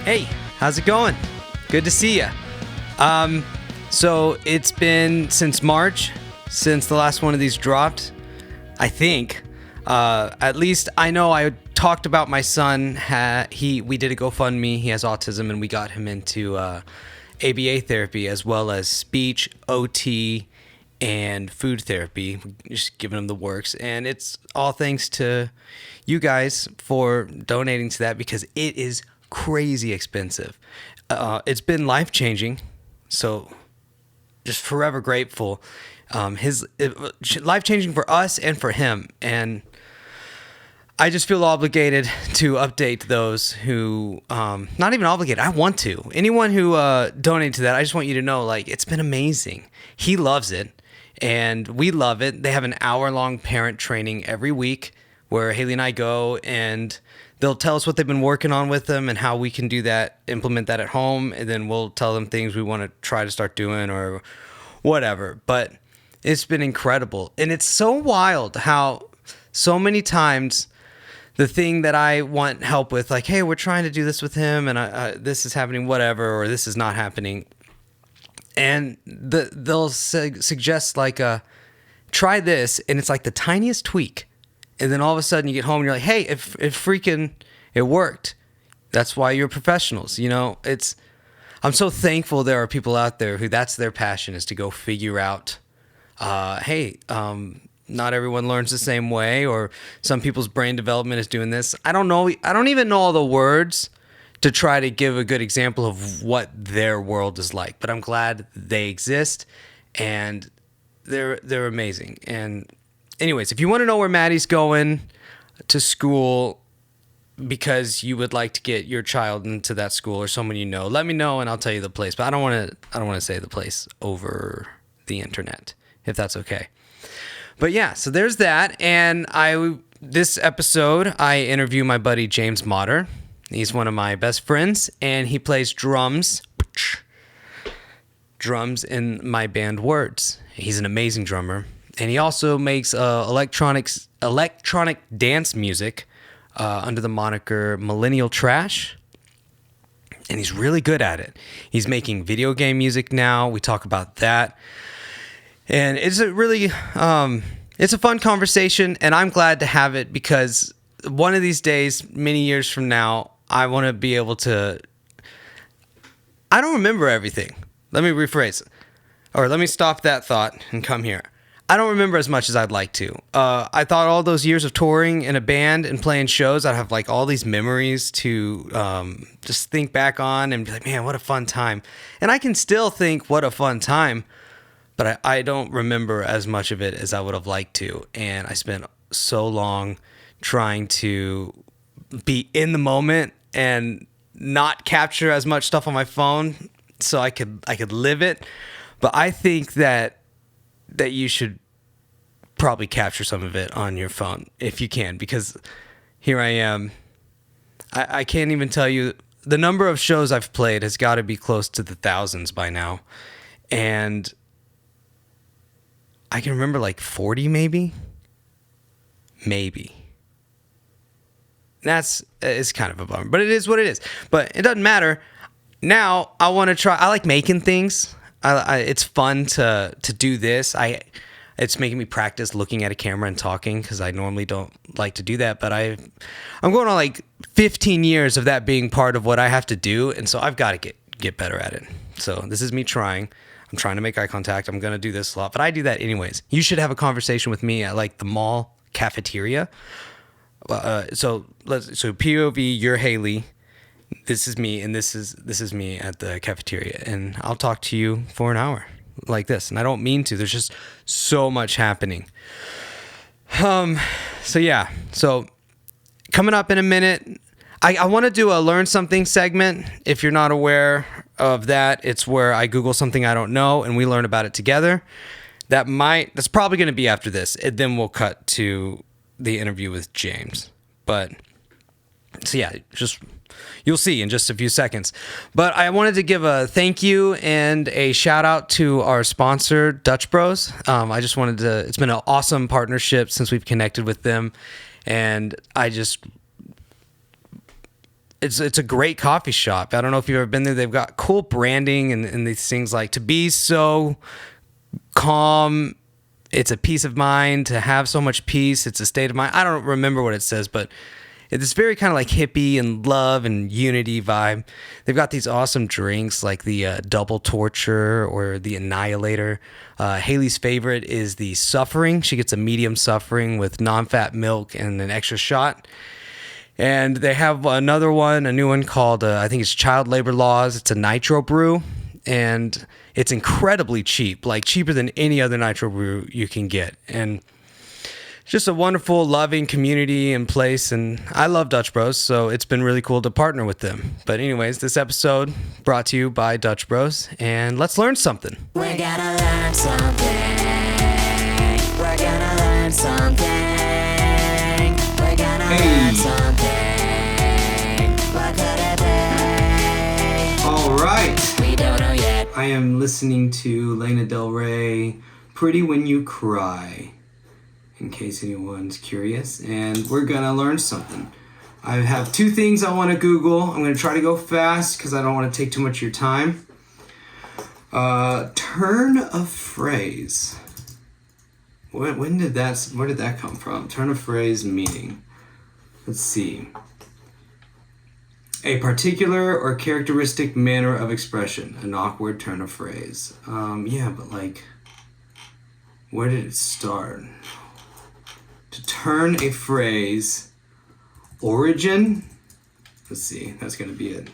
Hey, how's it going? Good to see you. So it's been since March, since the last one of these dropped, I think. At least I know I talked about my son. We did a GoFundMe. He has autism, and we got him into ABA therapy as well as speech, OT, and food therapy. Just giving him the works, and it's all thanks to you guys for donating to that because it is crazy expensive. It's been life-changing, so just forever grateful. Life-changing for us and for him, and I just feel obligated to update those who, not even obligated, I want to. Anyone who donated to that, I just want you to know, like, it's been amazing. He loves it, and we love it. They have an hour-long parent training every week where Haley and I go, and they'll tell us what they've been working on with them and how we can do that, implement that at home, and then we'll tell them things we want to try to start doing or whatever. But it's been incredible. And it's so wild how so many times the thing that I want help with, like, hey, we're trying to do this with him, and this is happening, whatever, or this is not happening. And they'll suggest, like, try this, and it's like the tiniest tweak. And then all of a sudden you get home and you're like, hey, it worked. That's why you're professionals. You know, I'm so thankful there are people out there who that's their passion, is to go figure out, not everyone learns the same way, or some people's brain development is doing this. I don't know. I don't even know all the words to try to give a good example of what their world is like, but I'm glad they exist, and they're amazing. And anyways, if you want to know where Maddie's going to school because you would like to get your child into that school or someone you know, let me know and I'll tell you the place. But I don't want to say the place over the internet, if that's okay. But yeah, so there's that. And this episode, I interview my buddy James Motter. He's one of my best friends, and he plays drums in my band Words. He's an amazing drummer. And he also makes electronic dance music under the moniker Millennial Trash. And he's really good at it. He's making video game music now. We talk about that. And it's a really, it's a fun conversation. And I'm glad to have it because one of these days, many years from now, I want to be able to... I don't remember everything. Let me rephrase. Or let me stop that thought and come here. I don't remember as much as I'd like to. I thought all those years of touring in a band and playing shows, I'd have like all these memories to just think back on and be like, man, what a fun time. And I can still think what a fun time, but I don't remember as much of it as I would have liked to. And I spent so long trying to be in the moment and not capture as much stuff on my phone so I could live it. But I think that you should probably capture some of it on your phone if you can, because here I am. I can't even tell you the number of shows I've played has got to be close to the thousands by now. And I can remember like 40 maybe. It's kind of a bummer, but it is what it is. But it doesn't matter. Now I want to try. I like making things. It's fun to do this. It's making me practice looking at a camera and talking because I normally don't like to do that. But I'm going on like 15 years of that being part of what I have to do, and so I've got to get better at it. So this is me trying. I'm trying to make eye contact. I'm going to do this a lot, but I do that anyways. You should have a conversation with me at like the mall cafeteria. So POV, you're Haley. This is me, and this is me at the cafeteria, and I'll talk to you for an hour like this, and I don't mean to. There's just so much happening. So coming up in a minute, I want to do a Learn Something segment. If you're not aware of that, it's where I Google something I don't know, and we learn about it together. That's probably going to be after this, and then we'll cut to the interview with James. But so yeah, you'll see in just a few seconds. But I wanted to give a thank you and a shout out to our sponsor, Dutch Bros. It's been an awesome partnership since we've connected with them. And it's a great coffee shop. I don't know if you've ever been there. They've got cool branding and these things like to be so calm. It's a peace of mind. To have so much peace, it's a state of mind. I don't remember what it says, but it's very kind of like hippie and love and unity vibe. They've got these awesome drinks like the Double Torture or the Annihilator. Haley's favorite is the Suffering. She gets a medium Suffering with non-fat milk and an extra shot. And they have another one, a new one called, I think it's Child Labor Laws. It's a nitro brew. And it's incredibly cheap, like cheaper than any other nitro brew you can get. And just a wonderful, loving community and place. And I love Dutch Bros, so it's been really cool to partner with them. But anyways, this episode brought to you by Dutch Bros. And let's learn something. We're gonna learn something. We're gonna learn something. We're gonna learn something. What could it be? All right. We don't know yet. I am listening to Lana Del Rey, Pretty When You Cry, in case anyone's curious. And we're gonna learn something. I have two things I want to Google. I'm gonna try to go fast because I don't want to take too much of your time. Turn of phrase. Where did that come from? Turn of phrase meaning. Let's see. A particular or characteristic manner of expression. An awkward turn of phrase. Yeah, but like, where did it start? To turn a phrase. Origin. Let's see. That's gonna be it.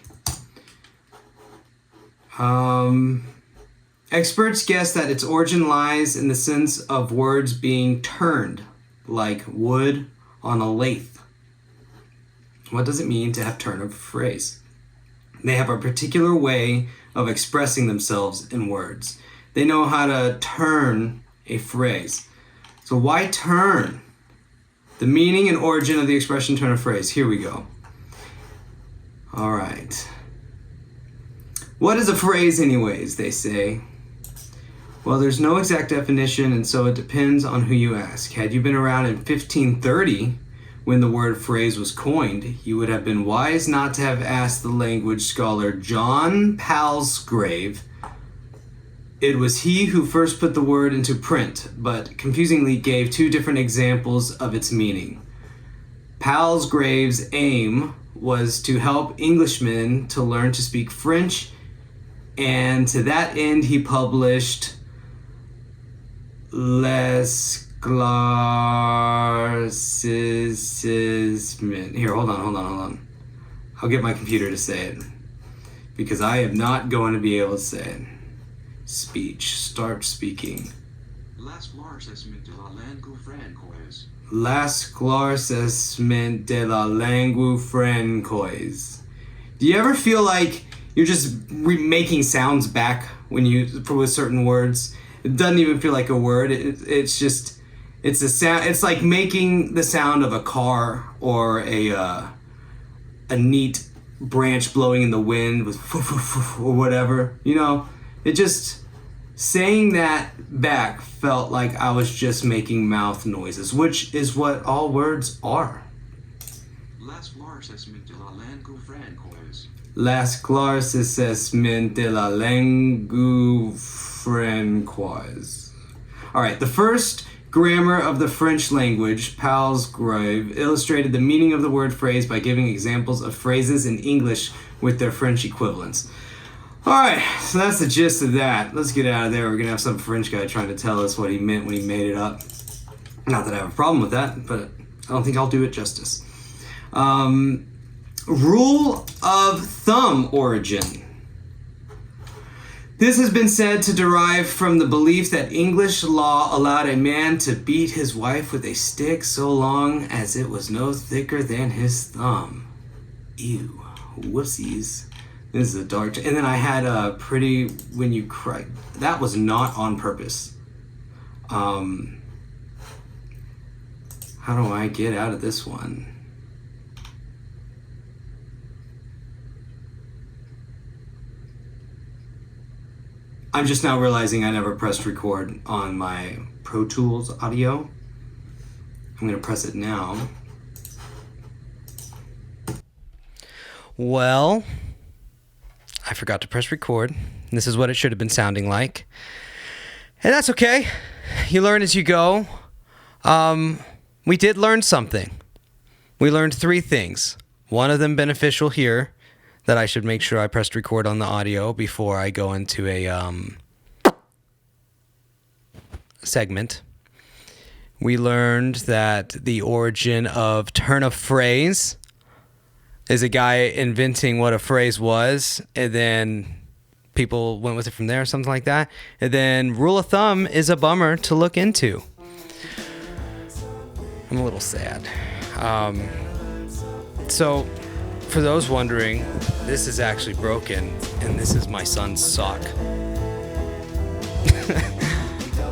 Experts guess that its origin lies in the sense of words being turned, like wood on a lathe. What does it mean to have turn of phrase? They have a particular way of expressing themselves in words. They know how to turn a phrase. So why turn? The meaning and origin of the expression turn of phrase. Here we go. All right. What is a phrase anyways, they say? Well, there's no exact definition, and so it depends on who you ask. Had you been around in 1530, when the word phrase was coined, you would have been wise not to have asked the language scholar John Palsgrave. It was he who first put the word into print, but confusingly gave two different examples of its meaning. Palsgrave's aim was to help Englishmen to learn to speak French, and to that end he published Les Clarcismen. Here, hold on. I'll get my computer to say it, because I am not going to be able to say it. Speech. Start speaking. Las Clarcismen de la langue francoise. Las Clarcismen de la langue francoise. Do you ever feel like you're just making sounds back with certain words? It doesn't even feel like a word. It's a sound. It's like making the sound of a car or a neat branch blowing in the wind with or whatever. You know, it just, saying that back felt like I was just making mouth noises, which is what all words are. Las Clarcismen de la langue francoise. Las Clarcismen de la langue francoise. All right, the first grammar of the French language, Palsgrave, illustrated the meaning of the word phrase by giving examples of phrases in English with their French equivalents. All right, so that's the gist of that. Let's get out of there. We're gonna have some French guy trying to tell us what he meant when he made it up. Not that I have a problem with that, but I don't think I'll do it justice. Rule of thumb origin. This has been said to derive from the belief that English law allowed a man to beat his wife with a stick so long as it was no thicker than his thumb. Ew. Whoopsies. This is a dark... And then I had a Pretty When You Cry. That was not on purpose. How do I get out of this one? I'm just now realizing I never pressed record on my Pro Tools audio. I'm going to press it now. Well, I forgot to press record. This is what it should have been sounding like. And that's okay. You learn as you go. We did learn something. We learned 3 things. One of them beneficial here, that I should make sure I pressed record on the audio before I go into a segment. We learned that the origin of turn of phrase is a guy inventing what a phrase was, and then people went with it from there, something like that. And then rule of thumb is a bummer to look into. I'm a little sad. So, for those wondering, this is actually broken, and this is my son's sock.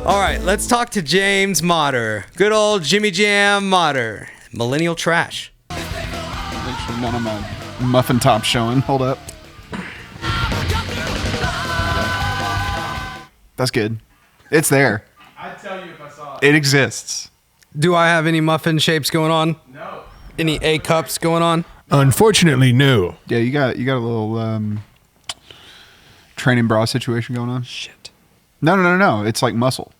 All right, let's talk to James Motter. Good old Jimmy Jam Motter. Millennial trash. Actually, none of my muffin top showing. Hold up. That's good. It's there. I'd tell you if I saw it. It exists. Do I have any muffin shapes going on? No. Any A cups going on? Unfortunately, no. Yeah, you got a little training bra situation going on. Shit. No. It's like muscle.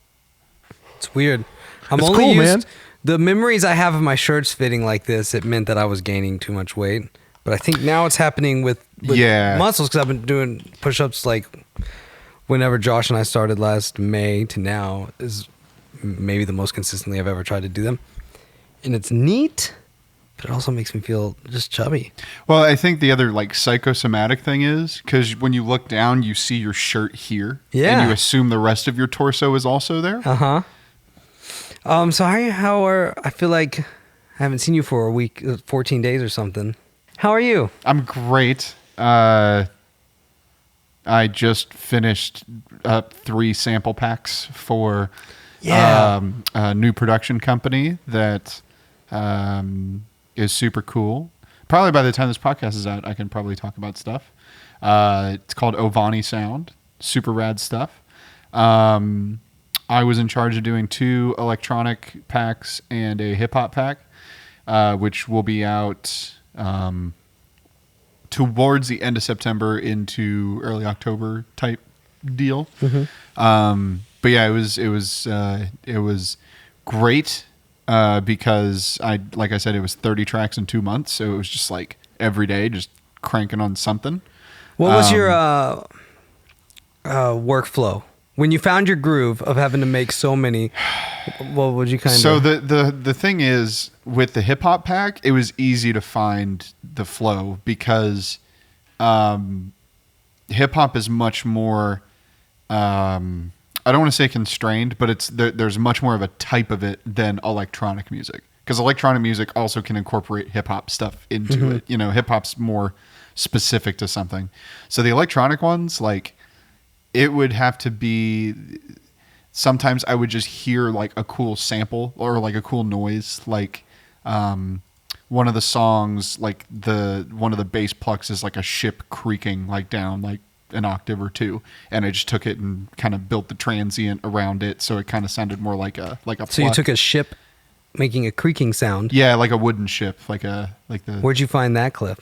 It's weird. I'm It's only cool, used, man. The memories I have of my shirts fitting like this, it meant that I was gaining too much weight. But I think now it's happening with muscles, because I've been doing push-ups like whenever Josh and I started last May to now is maybe the most consistently I've ever tried to do them. And it's neat, but it also makes me feel just chubby. Well, I think the other like psychosomatic thing is because when you look down, you see your shirt here. Yeah. And you assume the rest of your torso is also there. Uh-huh. So how are, I feel like I haven't seen you for a week, 14 days or something. How are you? I'm great. I just finished up 3 sample packs for a new production company that is super cool. Probably by the time this podcast is out, I can probably talk about stuff. It's called Ovani Sound. Super rad stuff. I was in charge of doing 2 electronic packs and a hip-hop pack, which will be out towards the end of September into early October type deal. Mm-hmm. But yeah, it was great because like I said, it was 30 tracks in 2 months, so it was just like every day, just cranking on something. What was your workflow? When you found your groove of having to make so many, what would you kind of... So the thing is, with the hip hop pack, it was easy to find the flow because hip hop is much more, I don't want to say constrained, but there's much more of a type of it than electronic music. Because electronic music also can incorporate hip hop stuff into it. You know, hip hop's more specific to something. So the electronic ones, like, it would have to be, sometimes I would just hear like a cool sample or like a cool noise. Like one of the songs, like one of the bass plucks is like a ship creaking like down like an octave or 2. And I just took it and kind of built the transient around it. So it kind of sounded more like a So you pluck. took a ship making a creaking sound. Yeah, like a wooden ship, like the Where'd you find that clip?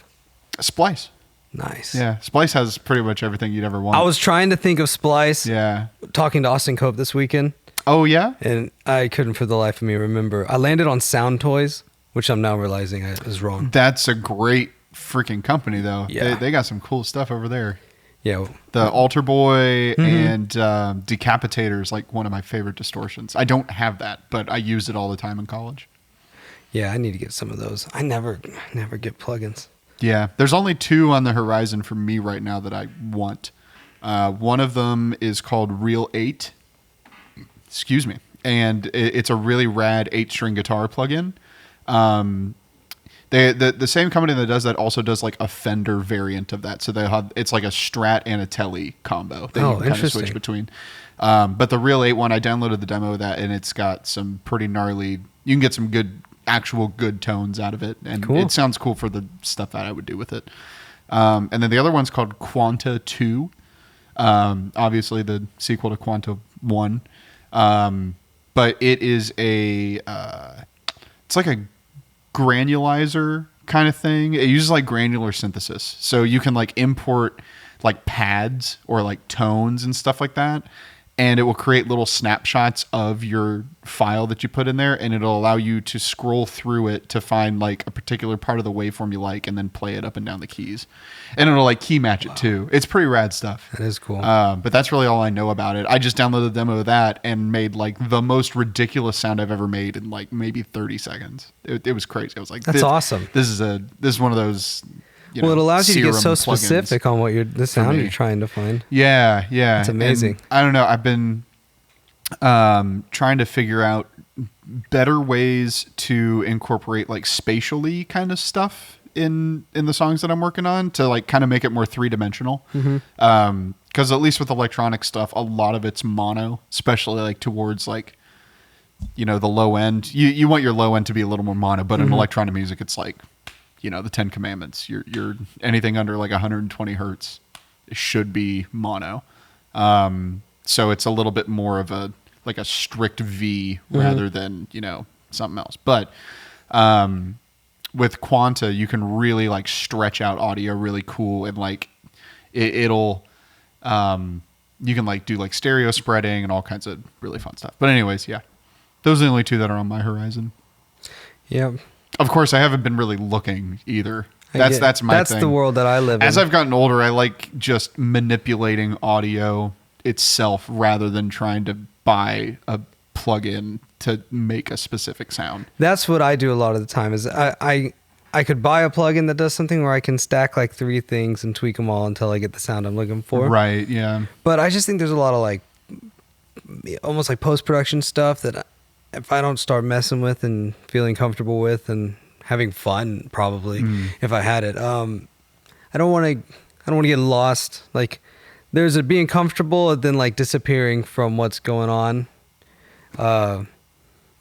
Splice. Nice. Yeah, Splice has pretty much everything you'd ever want. I was trying to think of Splice. Yeah. Talking to Austin Cope this weekend, Oh yeah. and I couldn't for the life of me remember. I landed on Sound Toys, which I'm now realizing is wrong. That's a great freaking company, though. Yeah. They got some cool stuff over there. Yeah. The Altar Boy and Decapitator is like one of my favorite distortions. I don't have that, but I used it all the time in college. Yeah, I need to get some of those. I never get plugins. Yeah, there's only 2 on the horizon for me right now that I want. One of them is called Real 8. Excuse me. And it's a really rad 8-string guitar plugin. The same company that does that also does like a Fender variant of that. So it's like a Strat and a Tele combo that you can kind of switch between. But the Real 8 one, I downloaded the demo of that, and it's got some pretty gnarly. You can get some actual good tones out of it, and it sounds cool for the stuff that I would do with it. And then the other one's called Quanta 2, obviously the sequel to Quanta 1, but it is it's like a granulizer kind of thing. It uses like granular synthesis. So you can like import like pads or like tones and stuff like that. And it will create little snapshots of your file that you put in there, and it'll allow you to scroll through it to find like a particular part of the waveform you like, and then play it up and down the keys. And it'll like key match it too. It's pretty rad stuff. That is cool. But that's really all I know about it. I just downloaded a demo of that and made like the most ridiculous sound I've ever made in like maybe 30 seconds. It was crazy. I was like, That's awesome. This is one of those. Well, it allows you to get so serum plugins specific on what the sound me. you're trying to find. Yeah. It's amazing. And I don't know. I've been trying to figure out better ways to incorporate like spatially kind of stuff in the songs that I'm working on to like kind of make it more 3-dimensional. Because at least with electronic stuff, a lot of it's mono, especially like towards like, you know, the low end. You want your low end to be a little more mono, but in electronic music, it's like, you know, the 10 Commandments. You're anything under like 120 hertz should be mono. So it's a little bit more of a strict V rather than, you know, something else. But with Quanta, you can really like stretch out audio really cool, and like it'll you can like do like stereo spreading and all kinds of really fun stuff. But anyways, yeah, those are the only two that are on my horizon. Yeah. Of course, I haven't been really looking either. That's my thing. That's the world that I live in. As I've gotten older, I like just manipulating audio itself rather than trying to buy a plug-in to make a specific sound. That's what I do a lot of the time. Is I could buy a plugin that does something where I can stack like 3 things and tweak them all until I get the sound I'm looking for. Right. Yeah. But I just think there's a lot of like almost like post-production stuff that if I don't start messing with and feeling comfortable with and having fun, probably if I had it, I don't want to get lost. Like there's a being comfortable and then like disappearing from what's going on.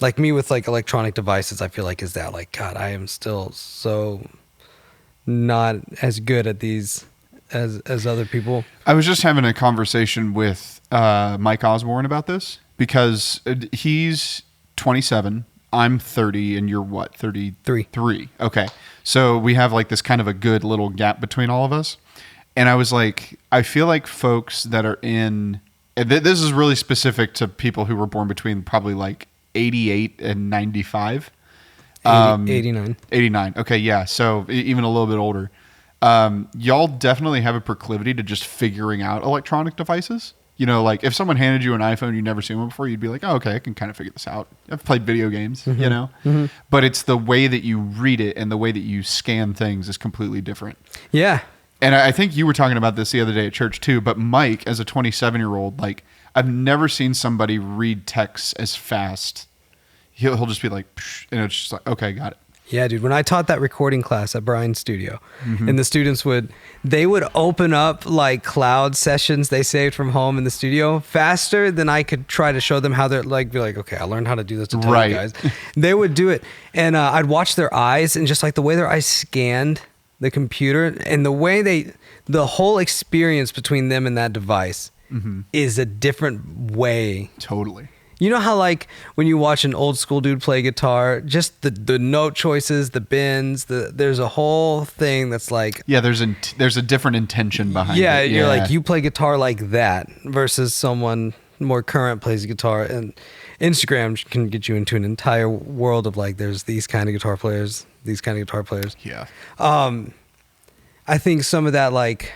Like me with like electronic devices, I feel like is that like, God, I am still so not as good at these as other people. I was just having a conversation with Mike Osborne about this because he's 27, I'm 30, and you're what, 33? Okay. So we have like this kind of a good little gap between all of us. And I was like, I feel like folks that are in, and this is really specific to people who were born between probably like 88 and 95. 89. 89. Okay. Yeah. So even a little bit older. Y'all definitely have a proclivity to just figuring out electronic devices. You know, like if someone handed you an iPhone you'd never seen one before, you'd be like, oh, okay, I can kind of figure this out. I've played video games, you know, but it's the way that you read it and the way that you scan things is completely different. Yeah. And I think you were talking about this the other day at church too, but Mike, as a 27-year-old, like I've never seen somebody read text as fast. He'll just be like, psh, and it's just like, okay, got it. Yeah, dude. When I taught that recording class at Brian's studio, and the students would open up like cloud sessions they saved from home in the studio faster than I could try to show them how they're like, be like, okay, I learned how to do this to tell you guys. They would do it. And I'd watch their eyes and just like the way their eyes scanned the computer and the way the whole experience between them and that device is a different way. Totally. You know how like when you watch an old school dude play guitar, just the note choices, the bends, there's a whole thing that's like, yeah, there's a different intention behind it. Yeah, you're like, you play guitar like that versus someone more current plays guitar, and Instagram can get you into an entire world of like, there's these kind of guitar players, these kind of guitar players. Yeah. I think some of that like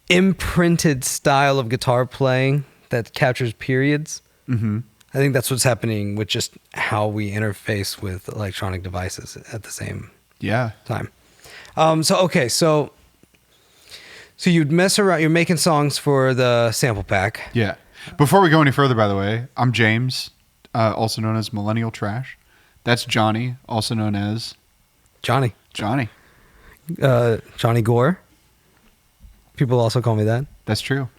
imprinted style of guitar playing that captures periods. I think that's what's happening with just how we interface with electronic devices at the same time. So you'd mess around. You're making songs for the sample pack. Yeah. Before we go any further, by the way, I'm James, also known as Millennial Trash. That's Jonny, also known as Jonny. Jonny Gore. People also call me that. That's true.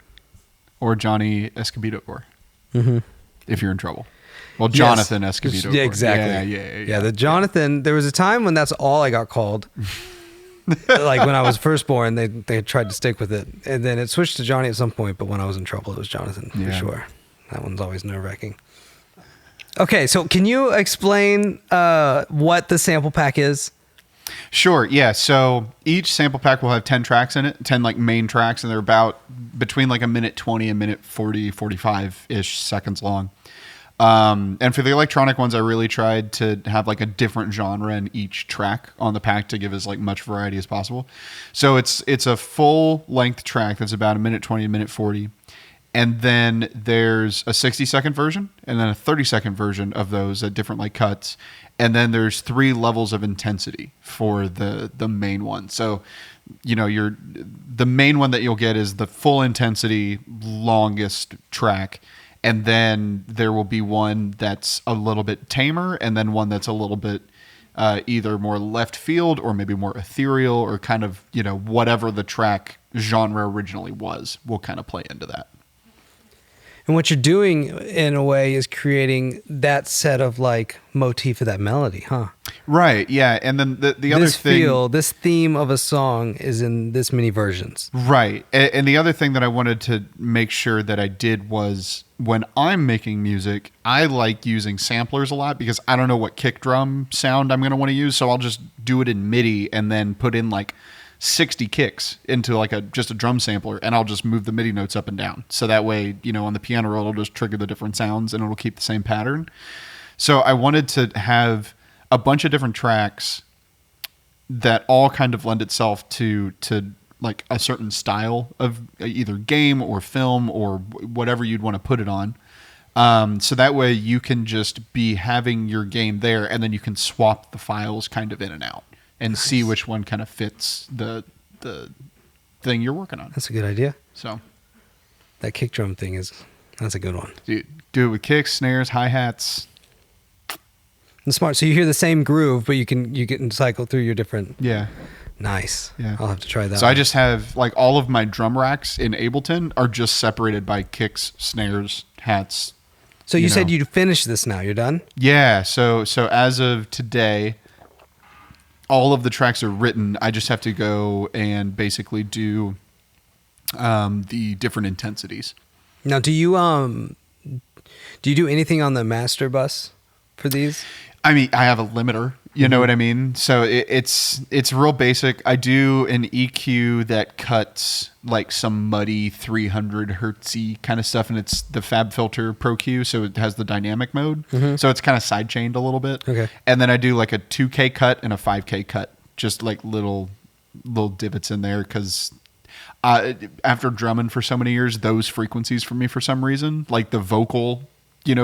Or Johnny Escobedo Gore. If you're in trouble. Well, Jonathan Escobedo Gore. Yeah, exactly. Yeah. The Jonathan, there was a time when that's all I got called. Like when I was first born, they tried to stick with it. And then it switched to Johnny at some point, but when I was in trouble, it was Jonathan for sure. That one's always nerve-wracking. Okay, so can you explain what the sample pack is? Sure. Yeah. So each sample pack will have 10 tracks in it, 10 like main tracks, and they're about between like a minute 20 and minute 40, 45-ish seconds long. And for the electronic ones, I really tried to have like a different genre in each track on the pack to give as like much variety as possible. So it's a full length track that's about a minute 20, a minute 40. And then there's a 60-second version and then a 30-second version of those at different like cuts. And then there's 3 levels of intensity for the main one. So, you know, the main one that you'll get is the full intensity longest track. And then there will be one that's a little bit tamer and then one that's a little bit either more left field or maybe more ethereal or kind of, you know, whatever the track genre originally was will kind of play into that. And what you're doing in a way is creating that set of like motif of that melody, huh? Right. Yeah. And then the other thing, this theme of a song is in this many versions. Right. And the other thing that I wanted to make sure that I did was when I'm making music, I like using samplers a lot because I don't know what kick drum sound I'm going to want to use. So I'll just do it in MIDI and then put in like 60 kicks into like just a drum sampler, and I'll just move the MIDI notes up and down. So that way, you know, on the piano roll, it'll just trigger the different sounds and it'll keep the same pattern. So I wanted to have a bunch of different tracks that all kind of lend itself to like a certain style of either game or film or whatever you'd want to put it on. So that way you can just be having your game there and then you can swap the files kind of in and out. And see which one kind of fits the thing you're working on. That's a good idea. So that kick drum thing that's a good one. do it with kicks, snares, hi-hats. And smart. So you hear the same groove, but you can cycle through your different. Yeah. Nice. Yeah. I'll have to try that. So I just have like all of my drum racks in Ableton are just separated by kicks, snares, hats. So you said you finished this now. You're done? Yeah. So as of today, all of the tracks are written. I just have to go and basically do the different intensities. Now, do you do anything on the master bus for these? I mean, I have a limiter. You know what I mean? So it's real basic. I do an EQ that cuts like some muddy 300 hertzy kind of stuff, and it's the Fab Filter Pro Q, so it has the dynamic mode. So it's kind of sidechained a little bit. Okay. And then I do like a 2K cut and a 5K cut, just like little divots in there because after drumming for so many years, those frequencies for me, for some reason, like the vocal,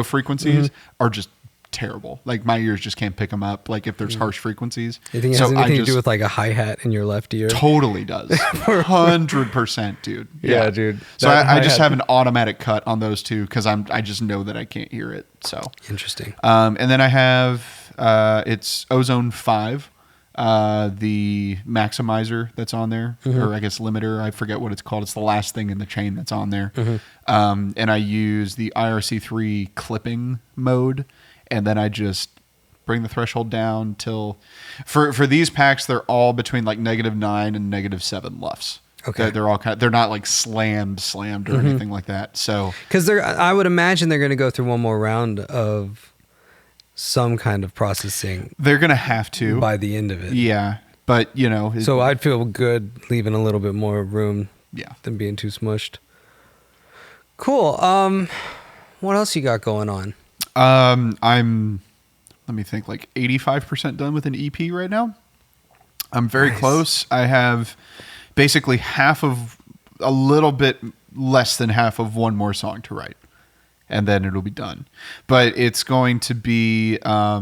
frequencies are just terrible. Like my ears just can't pick them up. Like if there's harsh frequencies. You think it has anything to do with like a hi-hat in your left ear? Totally does. 100%, dude. Yeah, dude. So I just have an automatic cut on those two because I just know that I can't hear it. So interesting. And then I have it's Ozone 5, the maximizer that's on there, or I guess limiter. I forget what it's called. It's the last thing in the chain that's on there. And I use the IRC3 clipping mode. And then I just bring the threshold down till for these packs, they're all between like -9 and -7 LUFS. Okay. They're all they're not like slammed or anything like that. So, because I would imagine they're going to go through one more round of some kind of processing. They're going to have to by the end of it. Yeah. But so I'd feel good leaving a little bit more room than being too smushed. Cool. What else you got going on? I'm, let me think, like 85% done with an EP right now. I'm very close. I have basically a little bit less than half of one more song to write, and then it'll be done. But it's going to be, how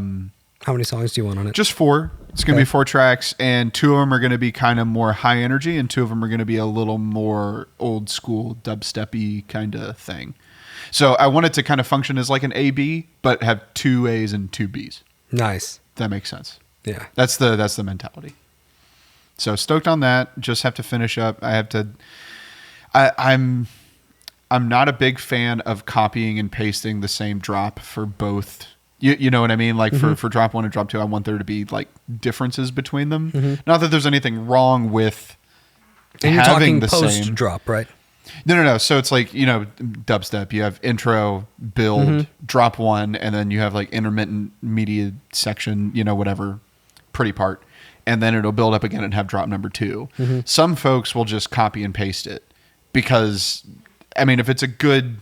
many songs do you want on it? Just 4. It's going to be 4 tracks, and 2 of them are going to be kind of more high energy, and 2 of them are going to be a little more old school dubstep-y kind of thing. So I want it to kind of function as like an A-B, but have 2 A's and 2 B's. Nice. That makes sense. Yeah. That's the mentality. So stoked on that. Just have to finish up. I'm not a big fan of copying and pasting the same drop for both. You know what I mean? Like for drop 1 and drop 2, I want there to be like differences between them. Not that there's anything wrong with and you're having talking the post same drop, right? No. So it's like, dubstep, you have intro, build, drop 1, and then you have like intermittent media section, whatever, pretty part. and then it'll build up again and have drop number 2. Some folks will just copy and paste it because, I mean, if it's a good,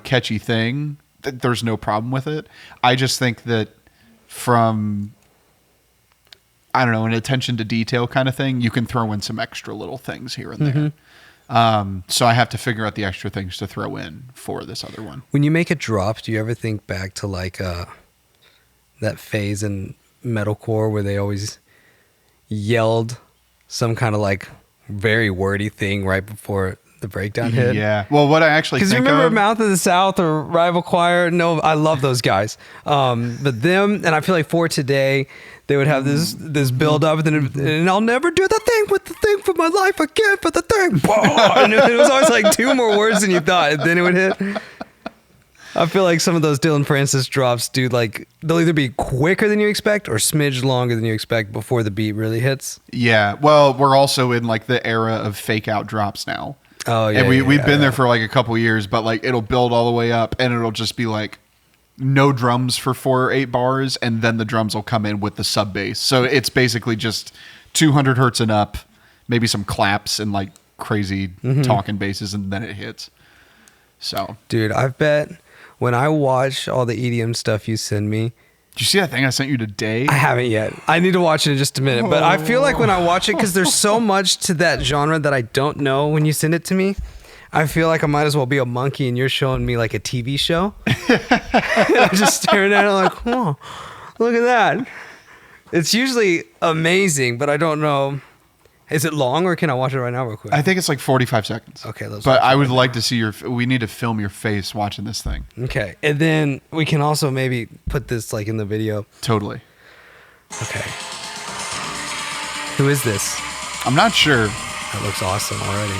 catchy thing, there's no problem with it. I just think that from, I don't know, an attention to detail kind of thing, you can throw in some extra little things here and there. So I have to figure out the extra things to throw in for this other one. When you make a drop, do you ever think back to like that phase in metalcore where they always yelled some kind of like very wordy thing right before the breakdown hit? Yeah. Well, what I actually think because you remember of, Mouth of the South or Rival Choir? No, I love those guys. But them, and I feel like for today, they would have this build up, and I'll never do the thing with the thing for my life again for the thing. And it was always like 2 more words than you thought, and then it would hit. I feel like some of those Dylan Francis drops, dude, like they'll either be quicker than you expect or smidge longer than you expect before the beat really hits. Yeah. Well, we're also in like the era of fake out drops now. Oh yeah. And we've been there for like a couple years, but like it'll build all the way up and it'll just be like no drums for 4 or 8 bars, and then the drums will come in with the sub bass. So it's basically just 200 hertz and up, maybe some claps and like crazy talking basses, and then it hits. So, dude, I bet when I watch all the EDM stuff you send me. Did you see that thing I sent you today? I haven't yet. I need to watch it in just a minute. But I feel like when I watch it, because there's so much to that genre that I don't know when you send it to me, I feel like I might as well be a monkey and you're showing me like a TV show. And I'm just staring at it like, oh, look at that. It's usually amazing, but I don't know. Is it long or can I watch it right now real quick? I think it's like 45 seconds. Okay. But I would like to see we need to film your face watching this thing. Okay. And then we can also maybe put this like in the video. Totally. Okay. Who is this? I'm not sure. That looks awesome already.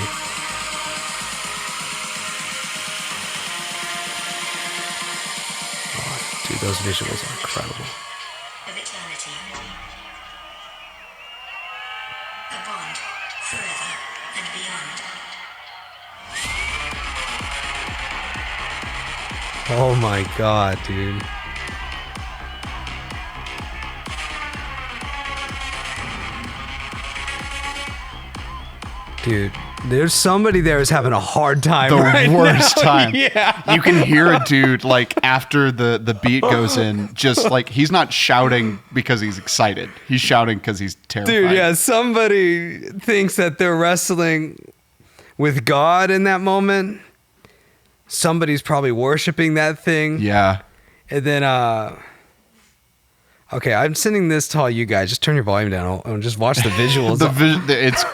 Oh, dude, those visuals are incredible. Of eternity. A bond forever and beyond. Oh my god, dude. Dude, there's somebody there who's having a hard time. The worst time. Yeah. You can hear a dude like after the beat goes in, just like he's not shouting because he's excited. He's shouting because he's terrified. Dude, yeah, somebody thinks that they're wrestling with God in that moment. Somebody's probably worshiping that thing. Yeah. And then, okay, I'm sending this to all you guys. Just turn your volume down and just watch the visuals. It's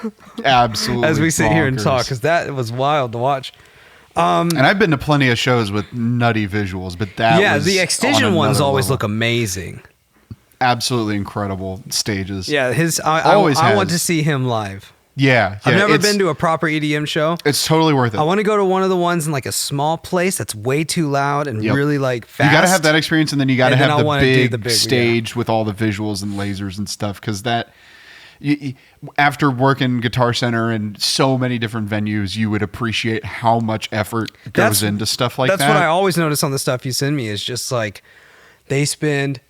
absolutely as we sit here and bonkers. talk, because that was wild to watch. And I've been to plenty of shows with nutty visuals, but that was the Excision on ones another always level. look amazing. Absolutely incredible stages. Yeah, Always I want has. to see him live. Yeah. I've never it's- been to a proper EDM show. It's totally worth it. I want to go to one of the ones in like a small place that's way too loud and Yep. really like fast. You got to have that experience, and then you got to And then have I the wanna do big, the big, stage with all the visuals and lasers and stuff. Because after working Guitar Center and so many different venues, you would appreciate how much effort goes into stuff like that. That's what I always notice on the stuff you send me is just like they spend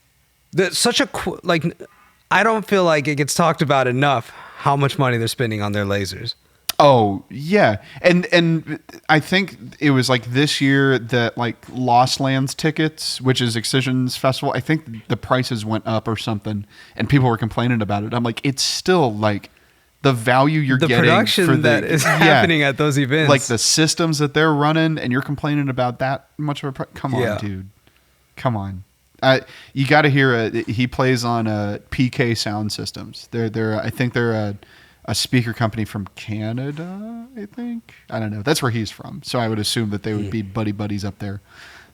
such a like. I don't feel like it gets talked about enough how much money they're spending on their lasers. Oh yeah, and I think it was like this year that like Lost Lands tickets, which is Excision's festival, I think the prices went up or something, and people were complaining about it. I'm like, it's still like the value you're The getting production for that is happening at those events, like the systems that they're running, and you're complaining about that much of a price. Come on, Yeah. dude, come on. You got to hear he plays on PK Sound Systems. They're I think they're a speaker company from Canada. I think, I don't know. That's where he's from, so I would assume that they would be buddies up there.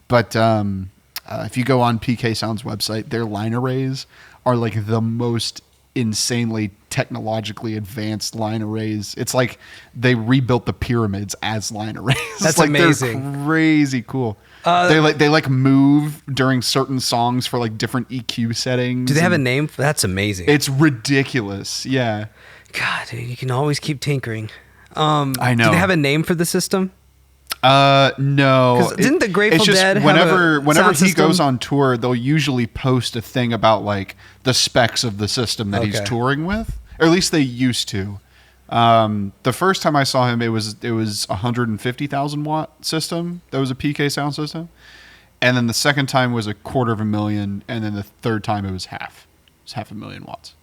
But if you go on PK Sound's website, their line arrays are like the most insanely technologically advanced line arrays. It's like they rebuilt the pyramids as line arrays. That's like amazing. They're crazy cool. They move during certain songs for like different EQ settings. do they have a and name? That's amazing. It's ridiculous. Yeah. God, dude, you can always keep tinkering. I know. Do they have a name for the system? No. 'Cause didn't the Grateful it's just Dead have whenever a sound he goes system? on tour, they'll usually post a thing about like the specs of the system that he's Okay. touring with, or at least they used to. The first time I saw him, it was 150,000 watt system. That was a PK sound system, and then the second time was 250,000, and then the third time it was half. It was 500,000 watts.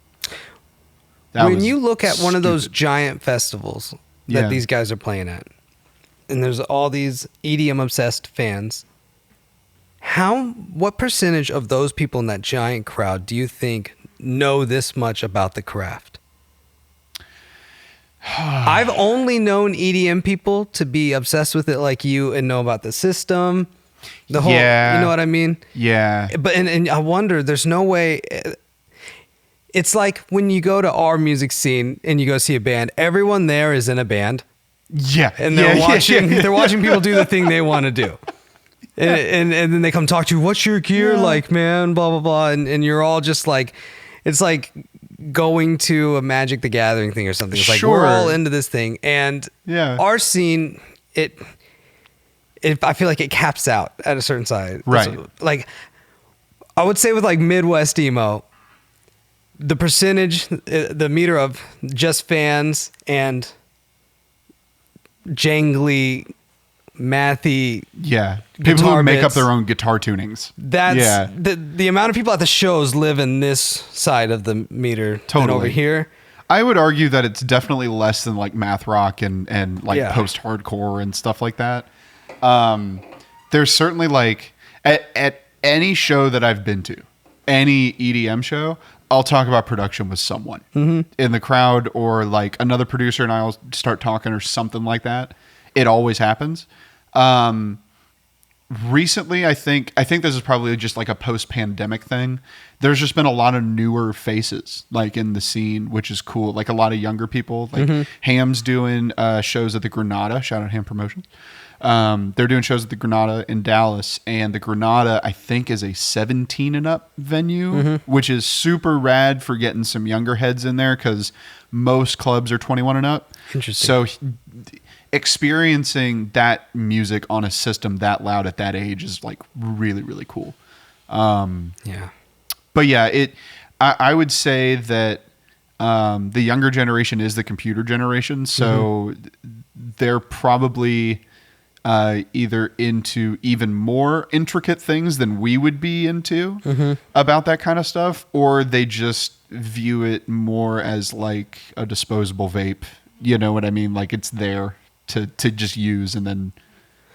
That When was you look at one of those stupid. giant festivals that Yeah. these guys are playing at, and there's all these EDM obsessed fans, what percentage of those people in that giant crowd do you think know this much about the craft? I've only known EDM people to be obsessed with it like you and know about the system, the whole, Yeah. you know what I mean? Yeah. But and I wonder, there's no way. It's like when you go to our music scene and you go see a band, everyone there is in a band. Yeah. And they're Yeah, watching yeah. they're watching people do the thing they want to do. And then they come talk to you, what's your gear like, man? Blah blah blah. And you're all just like, it's like going to a Magic the Gathering thing or something. It's like Sure. we're all into this thing. And Yeah. our scene, I feel like it caps out at a certain side. Right. So, like I would say with like Midwest emo, the percentage, the meter of just fans and jangly, mathy. Yeah. People Guitar who make up bits. their own guitar tunings. That's yeah. the amount of people at the shows live in this side of the meter than Totally. over here. I would argue that it's definitely less than like math rock and like Yeah. post hardcore and stuff like that. There's certainly like at any show that I've been to, any EDM show, I'll talk about production with someone in the crowd, or like another producer and I'll start talking or something like that. It always happens. Recently, I think this is probably just like a post-pandemic thing. There's just been a lot of newer faces like in the scene, which is cool. Like a lot of younger people. Like Ham's doing shows at the Granada. Shout out Ham Promotions. They're doing shows at the Granada in Dallas, and the Granada I think is a 17 and up venue, which is super rad for getting some younger heads in there because most clubs are 21 and up. Interesting. So experiencing that music on a system that loud at that age is like really, really cool. Yeah. But yeah, I would say that the younger generation is the computer generation, so they're probably either into even more intricate things than we would be into about that kind of stuff, or they just view it more as like a disposable vape. You know what I mean? Like it's there to just use, and then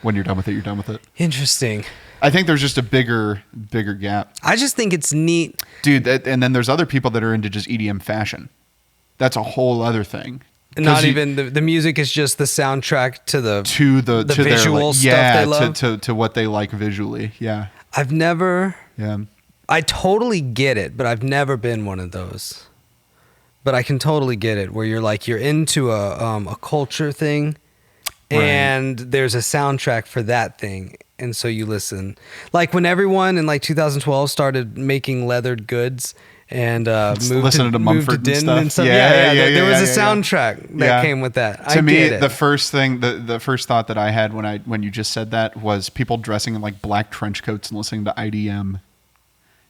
when you're done with it, you're done with it. Interesting. I think there's just a bigger gap. I just think it's neat. Dude, and then there's other people that are into just EDM fashion. That's a whole other thing. 'Cause Not you- even the music is just the soundtrack to the to the their, visual like, stuff yeah, they love. to what they like visually. Yeah, I've never. yeah. I totally get it, but I've never been one of those. But I can totally get it, where you're into a culture thing, and there's a soundtrack for that thing, and so you listen. Like when everyone in like 2012 started making leathered goods and listening to Mumford and Din stuff. and stuff. Yeah, yeah, there was yeah, a yeah. soundtrack that Yeah. came with that. To I me, get it. the first thing, the first thought that I had when you just said that was people dressing in like black trench coats and listening to IDM.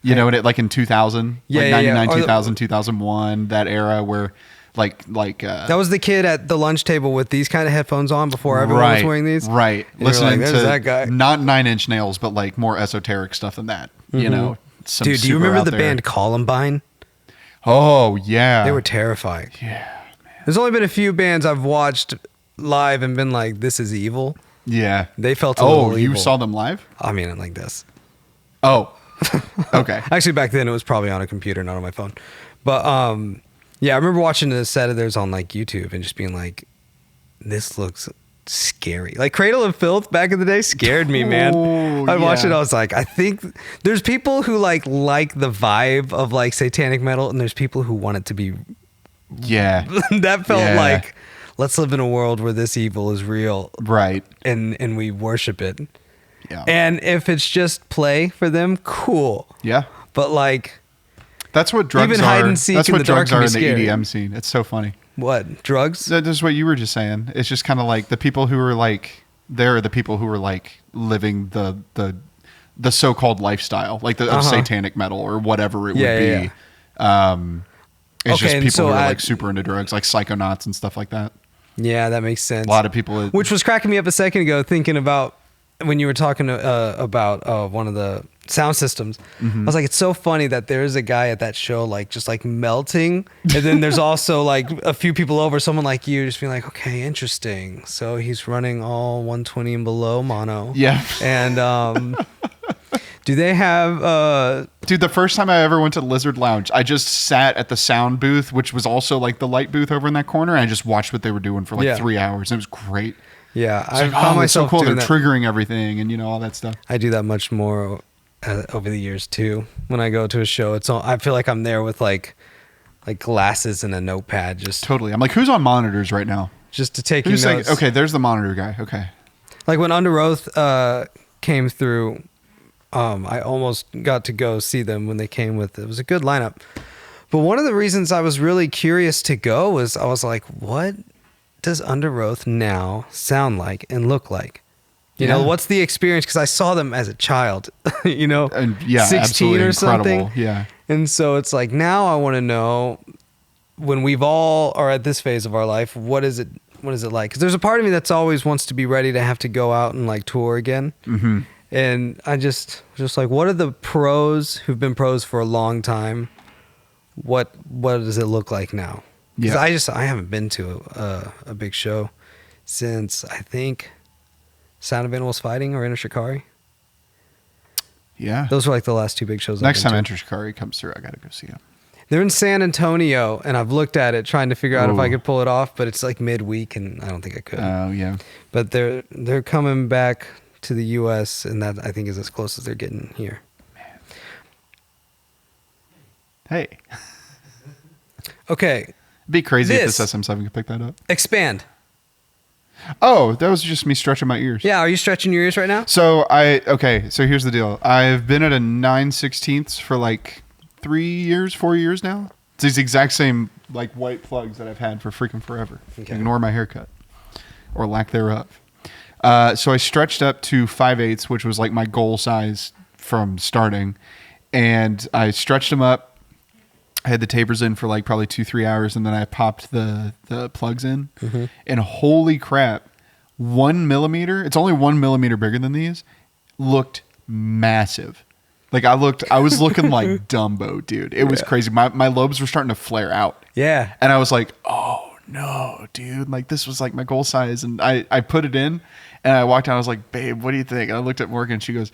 You know, like in 2000, Yeah, like yeah, yeah. 99, Or the- 2000, 2001, that era where like that was the kid at the lunch table with these kind of headphones on before everyone was wearing these. Right. And you were Listening like, to "There's that guy." not Nine Inch Nails, but like more esoteric stuff than that. You know, some Dude, do you super remember out the there- band Columbine? Oh yeah, They were terrifying. Yeah, man. There's only been a few bands I've watched live and been like, "This is evil." yeah. They felt a little Oh, you evil. saw them live? I mean, like this. Oh, okay. Actually, back then it was probably on a computer, not on my phone. But yeah, I remember watching a set of theirs on like YouTube and just being like, "This looks scary." Like Cradle of Filth back in the day scared me, man. Oh, I watched it. yeah. I was like, I think there's people who like the vibe of like satanic metal, and there's people who want it to be. Yeah, That felt Yeah. like, let's live in a world where this evil is real right. and we worship it. Yeah, And if it's just play for them, cool. yeah. But like, That's what drugs Even are. hide and seek That's in what the dark drugs can are be in the scary. EDM scene. It's so funny. what, drugs? That is what you were just saying. It's just kind of like the people who are like They're the people who are like living the so-called lifestyle, like of satanic metal or whatever it would be. It's just people who are like super into drugs, like psychonauts and stuff like that. Yeah, that makes sense. A lot of people, which was cracking me up a second ago, thinking about when you were talking about one of the sound systems. I was like, it's so funny that there is a guy at that show like just like melting, and then there's also like a few people over, someone like you just being like, okay, interesting. So he's running all 120 and below mono. Yeah. And do they have dude, the first time I ever went to Lizard Lounge, I just sat at the sound booth, which was also like the light booth over in that corner, and I just watched what they were doing for like 3 hours. It was great. Yeah, I found myself so cool. They're triggering everything and all that stuff. I do that much more over the years too. When I go to a show, I feel like I'm there with like glasses and a notepad. Just totally. I'm like, who's on monitors right now? Just to take who's notes. Like, okay, there's the monitor guy. Okay. Like when Under Oath came through, I almost got to go see them when they came with it. It was a good lineup. But one of the reasons I was really curious to go was I was like, what does Under Oath now sound like and look like? You know, what's the experience? Because I saw them as a child, and 16 or something. Incredible. Yeah. And so it's like, now I want to know, when we've all are at this phase of our life, what is it like? Because there's a part of me that's always wants to be ready to have to go out and like tour again. Mm-hmm. And I just like, what are the pros who've been pros for a long time? What does it look like now? Because I haven't been to a big show since, I think, Sound of Animals Fighting or Enter Shikari. Yeah. Those were like the last two big shows. Next time Enter Shikari comes through, I got to go see them. They're in San Antonio, and I've looked at it trying to figure out if I could pull it off, but it's like midweek, and I don't think I could. Oh, yeah. But they're coming back to the U.S., and that I think is as close as they're getting here. Man. Hey. Okay. It'd be crazy if this SM7 could pick that up. Expand. Oh, that was just me stretching my ears. Yeah, are you stretching your ears right now? So so here's the deal. I've been at a 9/16 for like 4 years now. It's these exact same like white plugs that I've had for freaking forever. Okay. Ignore my haircut or lack thereof. So I stretched up to 5/8, which was like my goal size from starting, and I stretched them up. I had the tapers in for like probably 2-3 hours, and then I popped the plugs in, and holy crap, 1 millimeter, it's only 1 millimeter bigger than these, looked massive. Like I was looking like Dumbo, dude. It was crazy. My lobes were starting to flare out. Yeah. And I was like, oh no, dude. Like this was like my goal size. And I put it in, and I walked out, I was like, babe, what do you think? And I looked at Morgan, and she goes,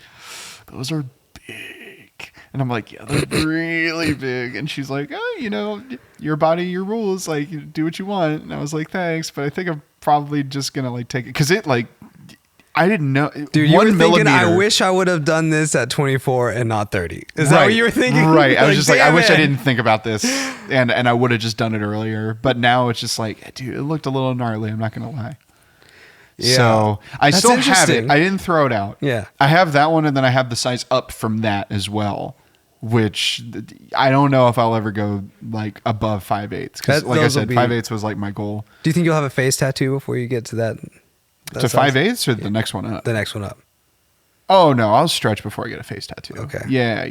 those are big. And I'm like, yeah, they're really big. And she's like, oh, your body, your rules, like do what you want. And I was like, thanks, but I think I'm probably just gonna like take it because it like I didn't know. Dude, you were thinking, I wish I would have done this at 24 and not 30. Is that what you were thinking? Right. I was just like, I wish I didn't think about this, and I would have just done it earlier. But now it's just like, dude, it looked a little gnarly. I'm not gonna lie. Yeah. So I still have it. I didn't throw it out. Yeah. I have that one, and then I have the size up from that as well, which I don't know if I'll ever go like above 5/8. Because like I said, 5/8 was like my goal. Do you think you'll have a face tattoo before you get to that to 5/8 or the next one up? The next one up. Oh no, I'll stretch before I get a face tattoo. Okay. Yeah.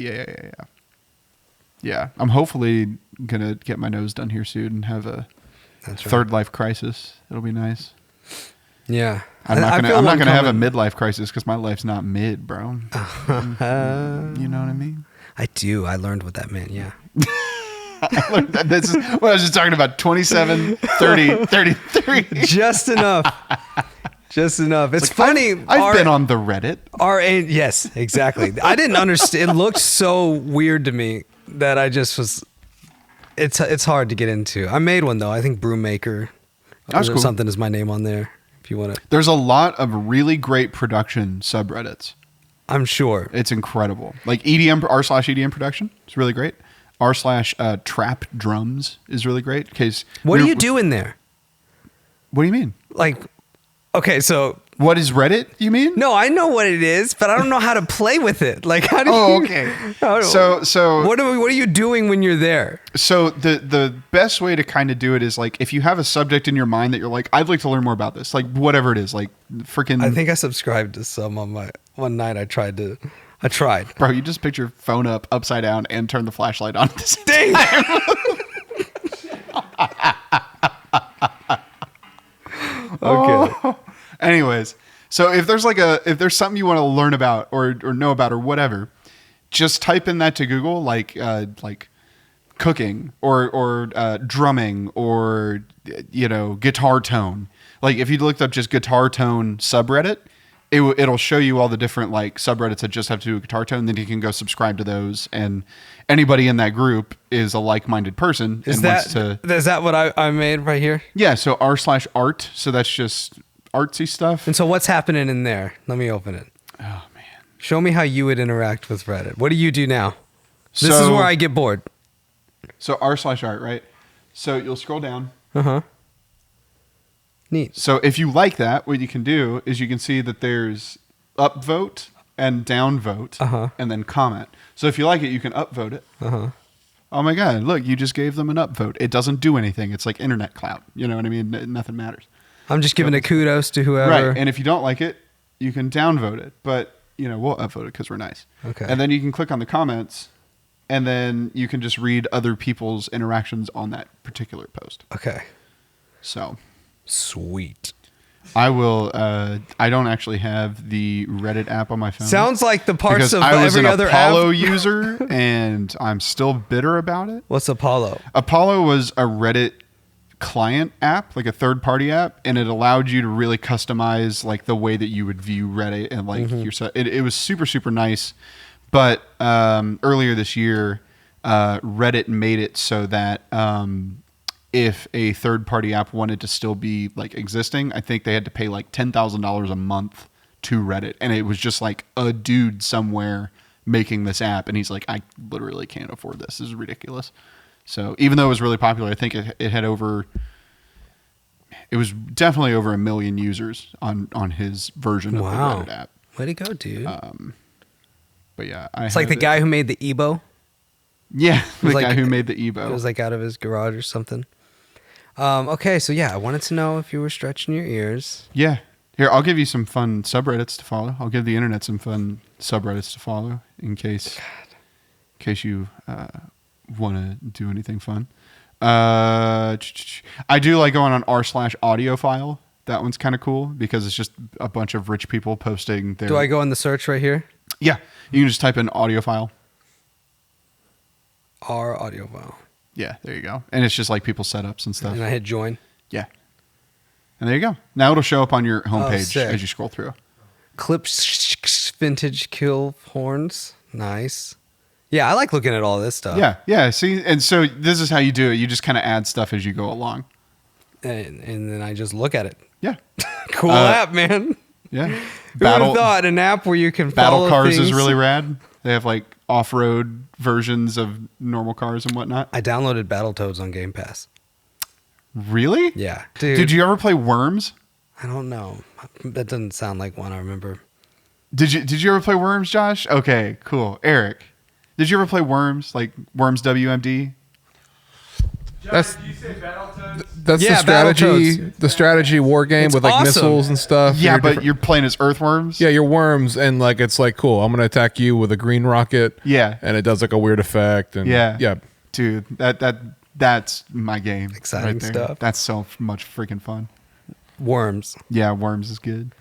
Yeah, I'm hopefully gonna get my nose done here soon and have a third life crisis. It'll be nice. Yeah. I'm not gonna have a midlife crisis because my life's not mid, bro. You know what I mean? I do. I learned what that meant. Yeah. I learned that. This is what I was just talking about. 27, 30, 33. Just enough. Just enough. It's like, funny. I've been on the Reddit. Yes, exactly. I didn't understand. It looked so weird to me that I just was. It's hard to get into. I made one though. I think Brewmaker. That's cool. Something is my name on there. If you want to. There's a lot of really great production subreddits. I'm sure. It's incredible. Like EDM, r/EDM production is really great. r/trap drums is really great. What do you do in there? What do you mean? Like, okay, so What is Reddit? You mean? No, I know what it is, but I don't know how to play with it. Like, how do Oh, you? okay. how- So what are you doing when you're there? So the best way to kind of do it is like if you have a subject in your mind that you're like, I'd like to learn more about this, like whatever it is, like freaking. I think I subscribed to some on my one night. I tried. Bro, you just picked your phone up upside down and turn the flashlight on at the same Dang. Okay. Anyways, so if there's something you want to learn about or know about or whatever, just type in that to Google, like cooking or drumming or guitar tone. Like if you looked up just guitar tone subreddit, it'll show you all the different like subreddits that just have to do with guitar tone. Then you can go subscribe to those, and anybody in that group is a like-minded person Is and that wants to. is that what I made right here? Yeah, so r/art. So that's just artsy stuff. And so what's happening in there? Let me open it. Oh man. Show me how you would interact with Reddit. What do you do now? This is So- where I get bored. So r/art, right? So you'll scroll down. Neat. So if you like that, what you can do is you can see that there's upvote and downvote and then comment. So if you like it, you can upvote it. Oh my God, look, you just gave them an upvote. It doesn't do anything. It's like internet clout. You know what I mean? Nothing matters. I'm just giving a kudos to whoever. Right. And if you don't like it, you can downvote it. But, we'll upvote it because we're nice. Okay. And then you can click on the comments and then you can just read other people's interactions on that particular post. Okay. So Sweet. I will. I don't actually have the Reddit app on my phone. Sounds like the parts because of I was every an other Apollo app. user, and I'm still bitter about it. What's Apollo? Apollo was a Reddit client app, like a third-party app, and it allowed you to really customize like the way that you would view Reddit and like yourself. It was super super nice, but earlier this year, Reddit made it so that. If a third-party app wanted to still be like existing, I think they had to pay like $10,000 a month to Reddit, and it was just like a dude somewhere making this app, and he's like, I literally can't afford this. This is ridiculous. So even though it was really popular, I think it had it was definitely over 1 million users on his version of the Reddit app. Way to go, dude. But yeah, It's like the guy who made the Ebo. Yeah, the like- guy who made the Evo. It was like out of his garage or something. Okay, so yeah, I wanted to know if you were stretching your ears. Yeah. Here, I'll give you some fun subreddits to follow. I'll give the internet some fun subreddits to follow in case you want to do anything fun. I do like going on r/audiophile. That one's kind of cool because it's just a bunch of rich people posting their... Do I go in the search right here? Yeah. You can just type in audiophile. Our audio file. Yeah, there you go. And it's just like people's setups and stuff. And I hit join. Yeah. And there you go. Now it'll show up on your homepage sick. as you scroll through. Clips vintage kill horns. Nice. Yeah, I like looking at all this stuff. Yeah, yeah. See, and so this is how you do it. You just kind of add stuff as you go along. And then I just look at it. Yeah. Cool app, man. Yeah. Who would have thought an app where you can Battle follow Cars things? is really rad. They have like off-road versions of normal cars and whatnot. I downloaded Battletoads on Game Pass. Really? Yeah. Dude, Did you ever play Worms? I don't know. That doesn't sound like one I remember. Did you ever play Worms, Josh? Okay, cool. Eric, did you ever play Worms, like Worms WMD? That's Did you say Battletoads? that's Yeah, the strategy war game It's with like awesome. missiles and stuff. Yeah, but different- you're playing as earthworms? yeah, you're worms and like it's like cool. I'm gonna attack you with a green rocket. Yeah. and it does like a weird effect. And Yeah. Dude, that's my game. Exciting right there. stuff. That's so much freaking fun. Worms. Yeah, Worms is good.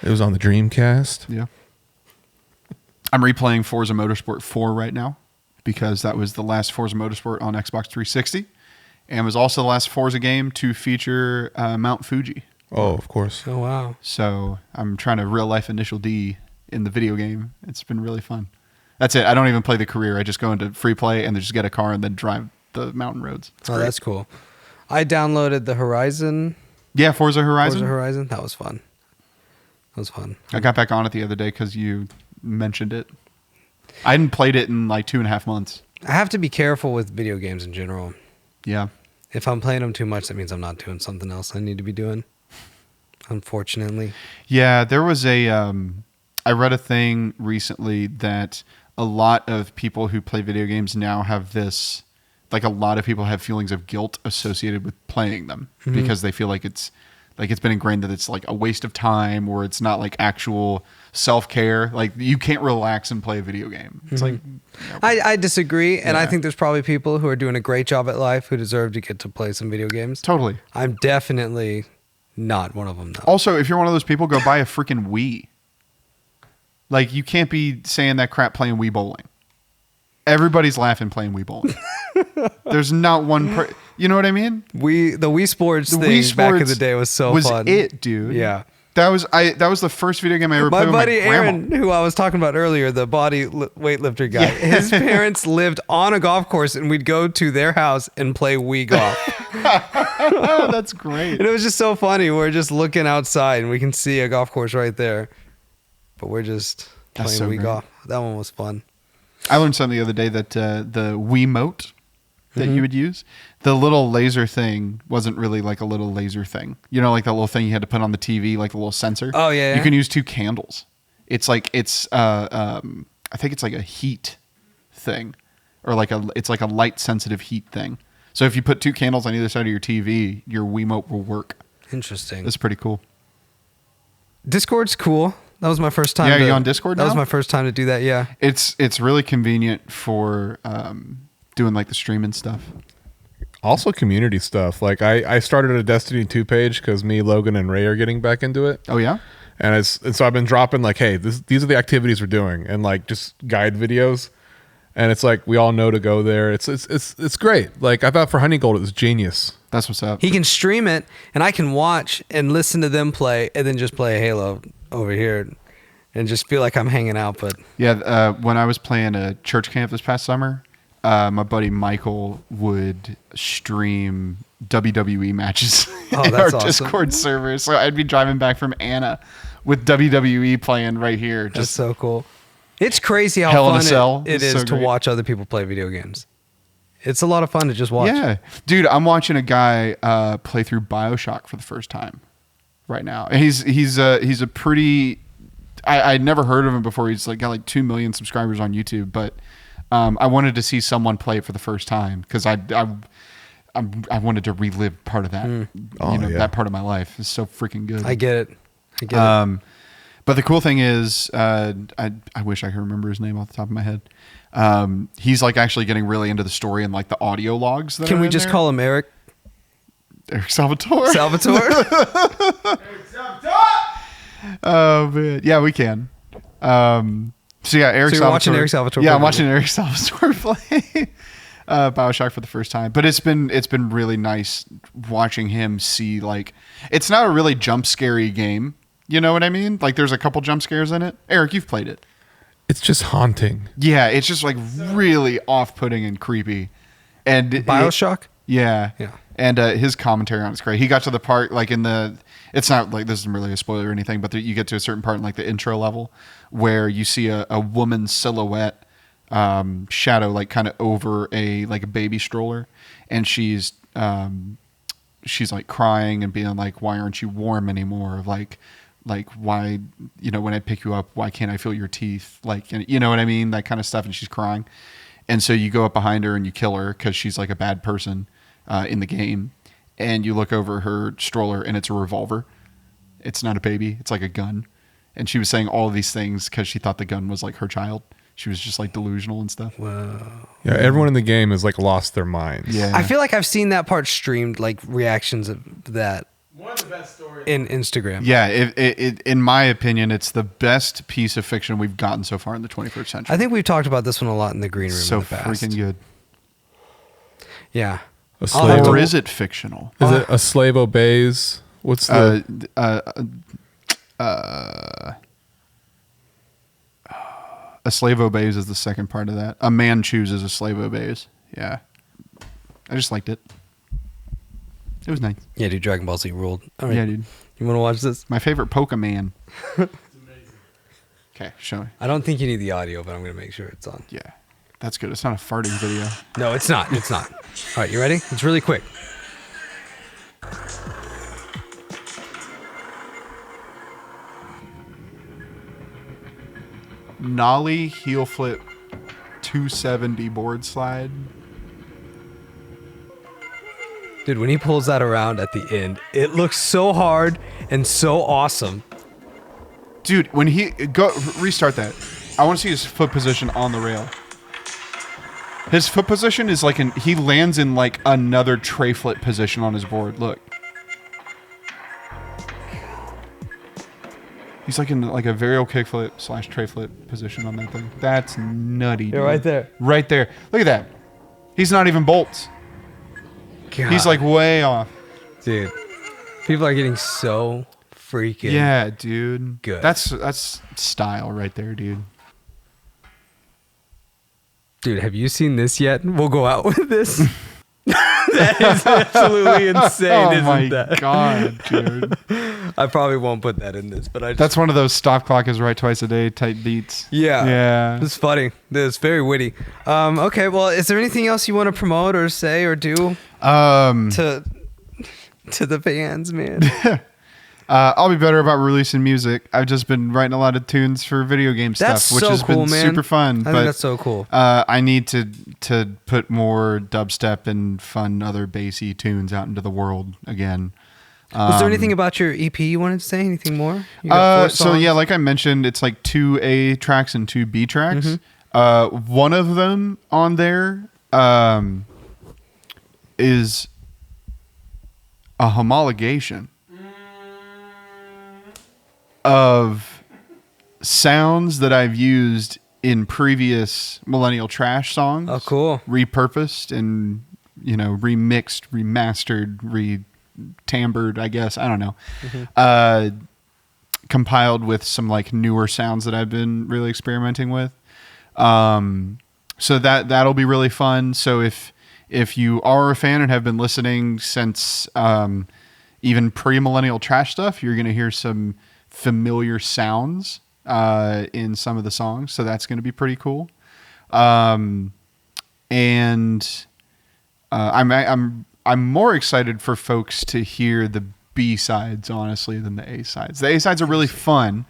it was on the Dreamcast. Yeah. I'm replaying Forza Motorsport 4 right now because that was the last Forza Motorsport on Xbox 360 and was also the last Forza game to feature Mount Fuji. Oh, of course. Oh, wow. So I'm trying to real life Initial D in the video game. It's been really fun. That's it. I don't even play the career. I just go into free play and just get a car and then drive the mountain roads. It's Oh, great. that's cool. I downloaded the Horizon. Yeah, Forza Horizon. Forza Horizon. That was fun. That was fun. I got back on it the other day because you mentioned it. I hadn't played it in like 2.5 months. I have to be careful with video games in general. Yeah. If I'm playing them too much, that means I'm not doing something else I need to be doing. unfortunately. Yeah, there was I read a thing recently that a lot of people who play video games now have this, like a lot of people have feelings of guilt associated with playing them because they feel like it's been ingrained that it's like a waste of time or it's not like actual self-care. Like you can't relax and play a video game. It's like, I disagree, and I Yeah. think there's probably people who are doing a great job at life who deserve to get to play some video games. totally. I'm definitely not one of them, though. Also, if you're one of those people, go buy a freaking Wii. Like you can't be saying that crap playing Wii bowling. Everybody's laughing playing Wii bowling. There's not one. You know what I mean? The Wii Sports The thing Wii Sports back in the day was so fun. it, dude. Yeah. That was the first video game I ever My played buddy with my grandma. Aaron, who I was talking about earlier, the weightlifter guy, his parents lived on a golf course, and we'd go to their house and play Wii golf. Oh, that's great. And it was just so funny. We're just looking outside, and we can see a golf course right there, but we're just That's playing so Wii great. golf. That one was fun. I learned something the other day that the Wiimote that you would use, the little laser thing wasn't really like a little laser thing. You know, like that little thing you had to put on the TV, like a little sensor. Oh, yeah, You yeah. can use 2 candles. It's like I think it's like a heat thing, or it's like a light sensitive heat thing. So if you put 2 candles on either side of your TV, your Wiimote will work. Interesting. That's pretty cool. Discord's cool. That was my first time. Yeah, are you on Discord That was now? my first time to do that. Yeah. It's really convenient for doing like the streaming stuff. Also community stuff. Like I started a Destiny 2 page because me, Logan, and Ray are getting back into it. Oh yeah. And so I've been dropping like, hey, these are the activities we're doing, and like just guide videos. And it's like we all know to go there. It's great. Like I thought for Honey Gold it was genius. That's what's up. He can stream it, and I can watch and listen to them play, and then just play Halo over here, and just feel like I'm hanging out. But Yeah, when I was playing a church camp this past summer, my buddy Michael would stream WWE matches Oh, in that's our awesome. Discord server. So I'd be driving back from Anna with WWE playing right here. that's Just so cool. It's crazy how Hell in a fun Cell. it It's is so to great. watch other people play video games. It's a lot of fun to just watch. yeah, dude, I'm watching a guy play through BioShock for the first time right now. And he's a pretty. I'd never heard of him before. He's like got like 2 million subscribers on YouTube, but I wanted to see someone play it for the first time because I wanted to relive part of that. Oh, yeah. That part of my life is so freaking good. I get it. But the cool thing is, I wish I could remember his name off the top of my head. He's like actually getting really into the story and like the audio logs. That Can are we in just there. call him Eric Salvatore? Salvatore? Oh man, yeah, we can. So yeah, Eric. So you're watching Eric Salvatore Yeah, play I'm watching Eric Salvatore play BioShock for the first time. But it's been really nice watching him see like it's not a really jump scary game. You know what I mean? Like there's a couple jump scares in it. Eric, you've played it. It's just haunting. Yeah, it's just like really off-putting and creepy. And BioShock? Yeah. Yeah. And his commentary on it's great. He got to the part like it's not like this isn't really a spoiler or anything, but you get to a certain part in like the intro level where you see a woman's silhouette shadow like kind of over a baby stroller, and she's like crying and being like, why aren't you warm anymore? Like why, when I pick you up, why can't I feel your teeth? Like, you know what I mean? That kind of stuff. And she's crying. And so you go up behind her and you kill her because she's like a bad person in the game. And you look over her stroller and it's a revolver. It's not a baby. It's like a gun. And she was saying all of these things because she thought the gun was like her child. She was just like delusional and stuff. Wow. Yeah, everyone in the game has like lost their minds. Yeah. I feel like I've seen that part streamed, like reactions of that One of the best stories. in Instagram. Yeah, in my opinion, it's the best piece of fiction we've gotten so far in the 21st century. I think we've talked about this one a lot in the green room so in the past. freaking good. Yeah. A I'll have slave, to- Or is it fictional? is it a slave obeys? What's the A slave obeys is the second part of that. A man chooses, a slave obeys. Yeah. I just liked it. It was nice. Yeah, dude, Dragon Ball Z ruled. All right. Yeah, dude. You want to watch this? My favorite Pokemon. Okay, show me. I don't think you need the audio, but I'm going to make sure it's on. Yeah. That's good. It's not a farting video. No, it's not. It's not. All right, you ready? It's really quick. Nollie heel flip 270 board slide. Dude, when he pulls that around at the end, it looks so hard and so awesome. Dude, when he restart that. I want to see his foot position on the rail. His foot position is like he lands in like another tray flip position on his board. Look. He's like in like a varial kickflip / tray flip position on that thing. That's nutty. Yeah, right there. Right there. Look at that. He's not even bolts. God. He's like way off. Dude, people are getting so freaking Yeah, dude. good. That's style right there, dude. Dude, have you seen this yet? We'll go out with this. That is absolutely insane, Oh isn't my that? god, dude. I probably won't put that in this, but I just... That's one of those stop clock is right twice a day type beats. Yeah. Yeah. It's funny. It's very witty. Okay, well, is there anything else you want to promote or say or do to the fans, man? I'll be better about releasing music. I've just been writing a lot of tunes for video game That's stuff, which so has cool, been man. super fun. I think that's so cool. I need to put more dubstep and fun other bassy tunes out into the world again. Was there anything about your EP you wanted to say? Anything more? You got 4 So songs? yeah, like I mentioned, it's like 2 A tracks and 2 B tracks. Mm-hmm. One of them on there is a homologation of sounds that I've used in previous Millennial Trash songs. Oh, cool. Repurposed and, remixed, remastered, re-timbred, I guess. I don't know. Compiled with some like newer sounds that I've been really experimenting with. So that'll be really fun. So if you are a fan and have been listening since even pre-Millennial Trash stuff, you're going to hear some familiar sounds in some of the songs, so that's going to be pretty cool. I'm more excited for folks to hear the B sides, honestly, than the A sides. The A sides are really fun,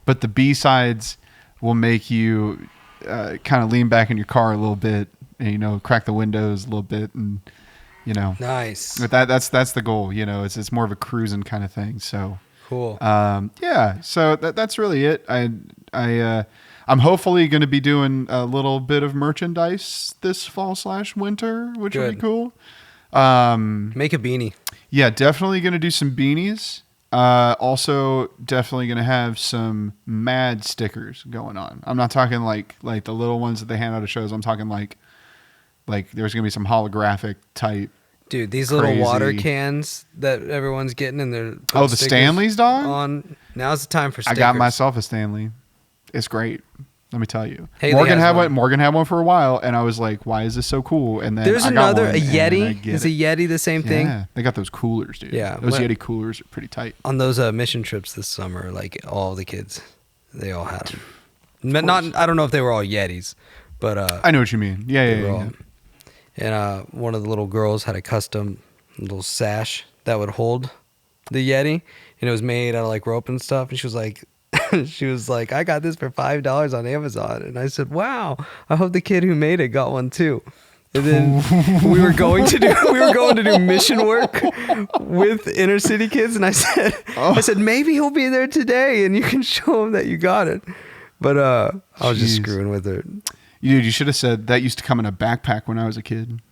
but the B sides will make you kind of lean back in your car a little bit, and crack the windows a little bit, and Nice. But that's the goal. It's more of a cruising kind of thing. So. Cool. Yeah, so that's really it. I'm hopefully going to be doing a little bit of merchandise this fall / winter, which will be Good. cool. Make a beanie. Yeah, definitely going to do some beanies. Also, definitely going to have some mad stickers going on. I'm not talking like the little ones that they hand out at shows. I'm talking like there's going to be some holographic type. Dude, these little water Crazy. cans that everyone's getting and they're putting Oh, the stickers Stanleys, dog? on. Now's the time for I stickers. got myself a Stanley. It's great. Let me tell you. Haley Morgan has had one. one. Morgan had one for a while, and I was like, "Why is this so cool?" And then There's I got another, one, a and I Yeti. get Is it. a Yeti the same thing? Yeah, they got those coolers, dude. Yeah, those when- Yeti coolers are pretty tight. On those mission trips this summer, like all the kids, they all had them. But not, I don't know if they were all Yetis, but I know what you mean. Yeah, they yeah, were yeah. all. And one of the little girls had a custom little sash that would hold the Yeti, and it was made out of like rope and stuff. And she was like, I got this for $5 on Amazon. And I said, wow, I hope the kid who made it got one too. And then we were going to do mission work with inner city kids, and I said maybe he'll be there today, and you can show him that you got it. But I was just Jeez. screwing with her. Dude, you should have said that used to come in a backpack when I was a kid.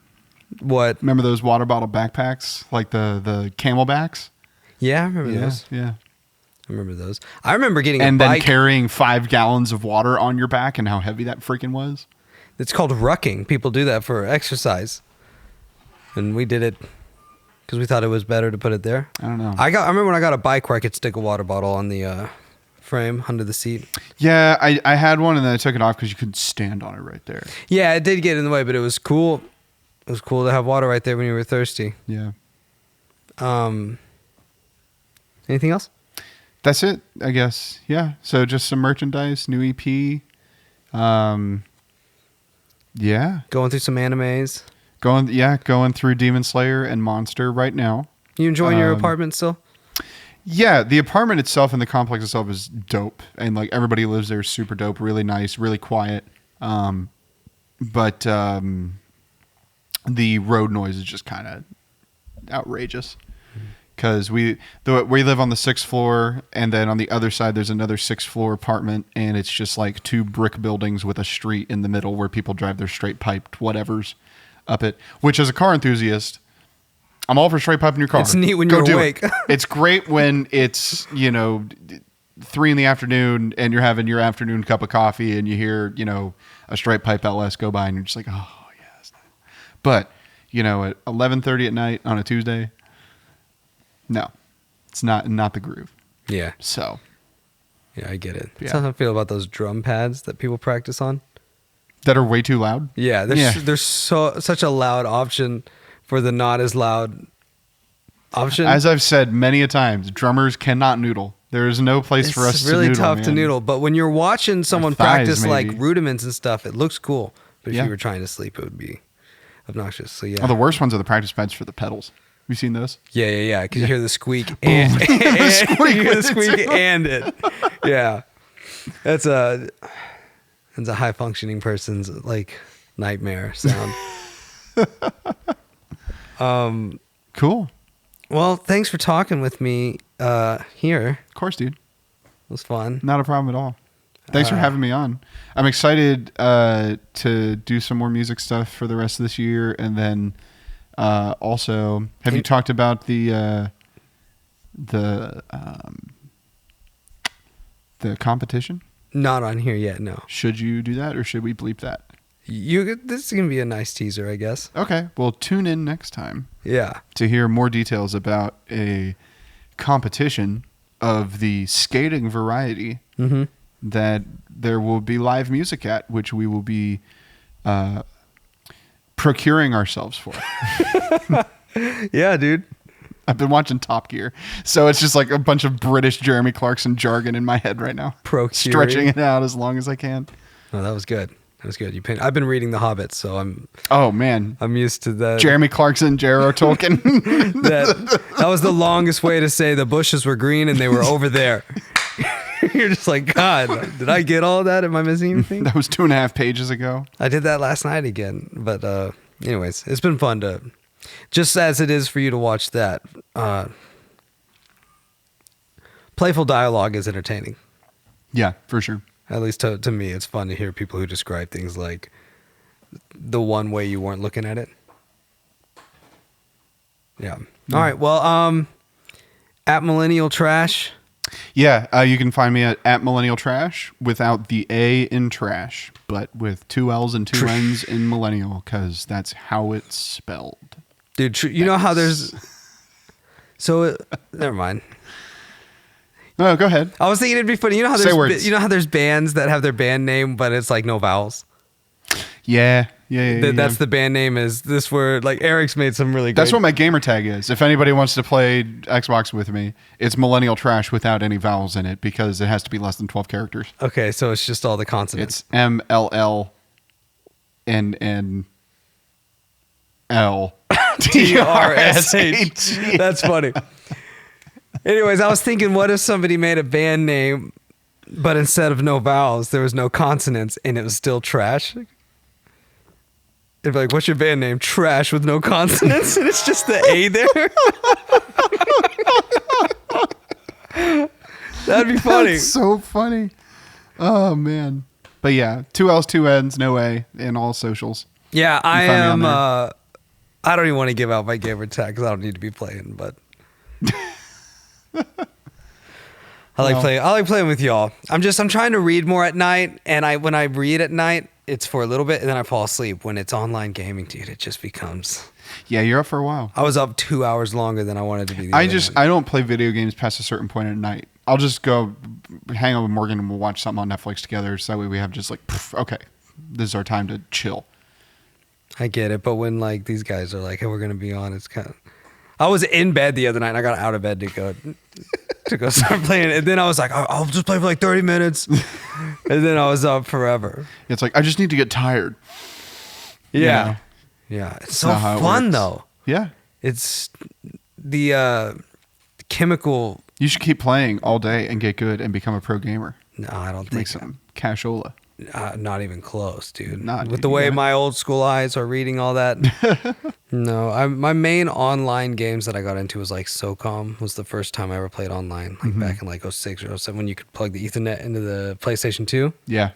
What? Remember those water bottle backpacks, like the camelbacks? Yeah, I remember those. Yeah. I remember those. I remember getting And a then bike. carrying 5 gallons of water on your back, and how heavy that freaking was. It's called rucking. People do that for exercise, and we did it because we thought it was better to put it there. I don't know. I remember when I got a bike where I could stick a water bottle on the frame under the seat. Yeah, I had one, and then I took it off because you couldn't stand on it right there. Yeah, it did get in the way, but it was cool. It was cool to have water right there when you were thirsty. Yeah. Anything else? That's it, I guess. Yeah. So just some merchandise, new EP. Yeah. Going through some animes. Going through Demon Slayer and Monster right now. You enjoying your apartment still? Yeah, the apartment itself and the complex itself is dope, and like everybody who lives there is super dope, really nice, really quiet. But the road noise is just kind of outrageous because we live on the 6th floor, and then on the other side there's another 6th floor apartment, and it's just like 2 brick buildings with a street in the middle where people drive their straight piped whatevers up it. Which, as a car enthusiast, I'm all for straight piping your car. It's neat when Go you're do awake. it. It's great when it's 3 in the afternoon and you're having your afternoon cup of coffee and you hear a straight pipe LS go by and you're just like, oh yeah, that's nice. But at 11:30 at night on a Tuesday, no, it's not the groove. Yeah. So Yeah, I get it. Yeah. That's how I feel about those drum pads that people practice on. that are way too loud. Yeah, there's such a loud option for the not as loud option. As I've said many a times, drummers cannot noodle. There is no place for us It's to really noodle. tough to man. noodle, but when you're watching someone thighs, practice like maybe. rudiments and stuff, it looks cool. But if Yeah. you were trying to sleep, it would be obnoxious. So yeah, Oh, the worst ones are the practice pads for the pedals. Have you seen those? yeah. Because you hear the squeak and, squeak you hear the with it, squeak too. and it. Yeah, that's a high functioning person's like nightmare sound. Cool. Well, thanks for talking with me here. Of course, dude. It was fun. Not a problem at all. Thanks for having me on. I'm excited to do some more music stuff for the rest of this year, and then also, have you talked about the competition? Not on here yet, no. Should you do that, or should we bleep that? This is gonna be a nice teaser, I guess. Okay, well, tune in next time Yeah. to hear more details about a competition of the skating variety that there will be live music at, which we will be procuring ourselves for. Yeah, dude. I've been watching Top Gear, so it's just like a bunch of British Jeremy Clarkson jargon in my head right now. Procuring. Stretching it out as long as I can. No, that was good. That was good. I've been reading The Hobbit, so Oh, man. I'm used to that. Jeremy Clarkson, J.R.R. Tolkien. That was the longest way to say the bushes were green and they were over there. You're just like, God, did I get all that? Am I missing anything? That was 2.5 pages ago. I did that last night again. But anyways, it's been fun to, just as it is for you to watch that. Playful dialogue is entertaining. Yeah, for sure. At least to me, it's fun to hear people who describe things like the one way you weren't looking at it. Yeah. All right. Well, at Millennial Trash. Yeah, you can find me at Millennial Trash without the A in trash, but with 2 L's and 2 N's in Millennial, because that's how it's spelled. Dude, you know how there's... So, never mind. No, go ahead. I was thinking it'd be funny. You know how Say words. there's bands that have their band name, but it's like no vowels. Yeah. That's the band name. Is this where like Eric's made some really? That's great... what my gamer tag is. If anybody wants to play Xbox with me, it's Millennial Trash without any vowels in it because it has to be less than 12 characters. Okay, so it's just all the consonants. It's MLLNNL TRSH. That's funny. Anyways, I was thinking, what if somebody made a band name, but instead of no vowels, there was no consonants, and it was still trash? It'd be like, what's your band name? Trash with no consonants, and it's just the A there. That'd be funny. That's so funny. Oh, man. But yeah, 2 L's, 2 N's, no A in all socials. Yeah, I find me on am. there. I don't even want to give out my gamer tag because I don't need to be playing, but I like playing with y'all. I'm trying to read more at night, and when I read at night, it's for a little bit, and then I fall asleep. When it's online gaming, dude, it just becomes. Yeah, you're up for a while. I was up 2 hours longer than I wanted to be. I don't play video games past a certain point at night. I'll just go hang out with Morgan and we'll watch something on Netflix together. So that way we have just like, okay, this is our time to chill. I get it, but when like these guys are like, "Hey, we're gonna be on," it's kind of. I was in bed the other night, and I got out of bed to go start playing, and then I was like, "I'll just play for like 30 minutes," and then I was up forever. It's like I just need to get tired. Yeah, yeah. It's so not how it fun works. though. Yeah. It's the chemical You should keep playing all day and get good and become a pro gamer. No, I don't Make think so. some cashola. Not even close, dude. Nah, With dude, the you way got it. my old school eyes are reading all that. No, my main online games that I got into was like SOCOM was the first time I ever played online, like back in like 06 or 07 when you could plug the Ethernet into the PlayStation 2. Yeah.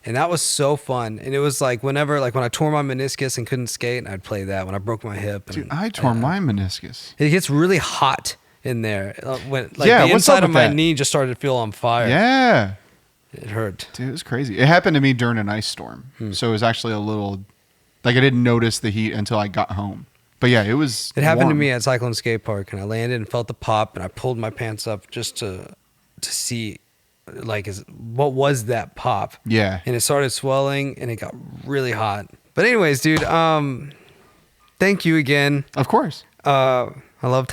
And that was so fun. And it was like whenever, like when I tore my meniscus and couldn't skate, I'd play that. When I broke my hip. And, Dude, I tore my meniscus. It gets really hot in there. When like Yeah, the what's up inside of with my that? knee just started to feel on fire. Yeah. It hurt. Dude, it was crazy. It happened to me during an ice storm. So it was actually a little, like I didn't notice the heat until I got home. But yeah, it was. It happened to warm. me at Cyclone Skate Park, and I landed and felt the pop, and I pulled my pants up just to see, like, what was that pop? Yeah. And it started swelling, and it got really hot. But anyways, dude, thank you again. Of course. I love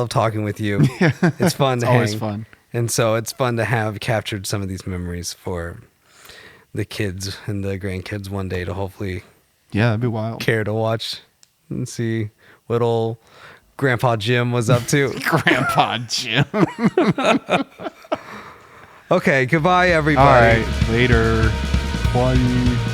talking with you. It's fun to It's always hang. fun. And so it's fun to have captured some of these memories for the kids and the grandkids one day to hopefully Yeah, that'd be wild. care to watch and see what old Grandpa Jim was up to. Grandpa Jim. Okay, goodbye, All everybody. right, later. Bye.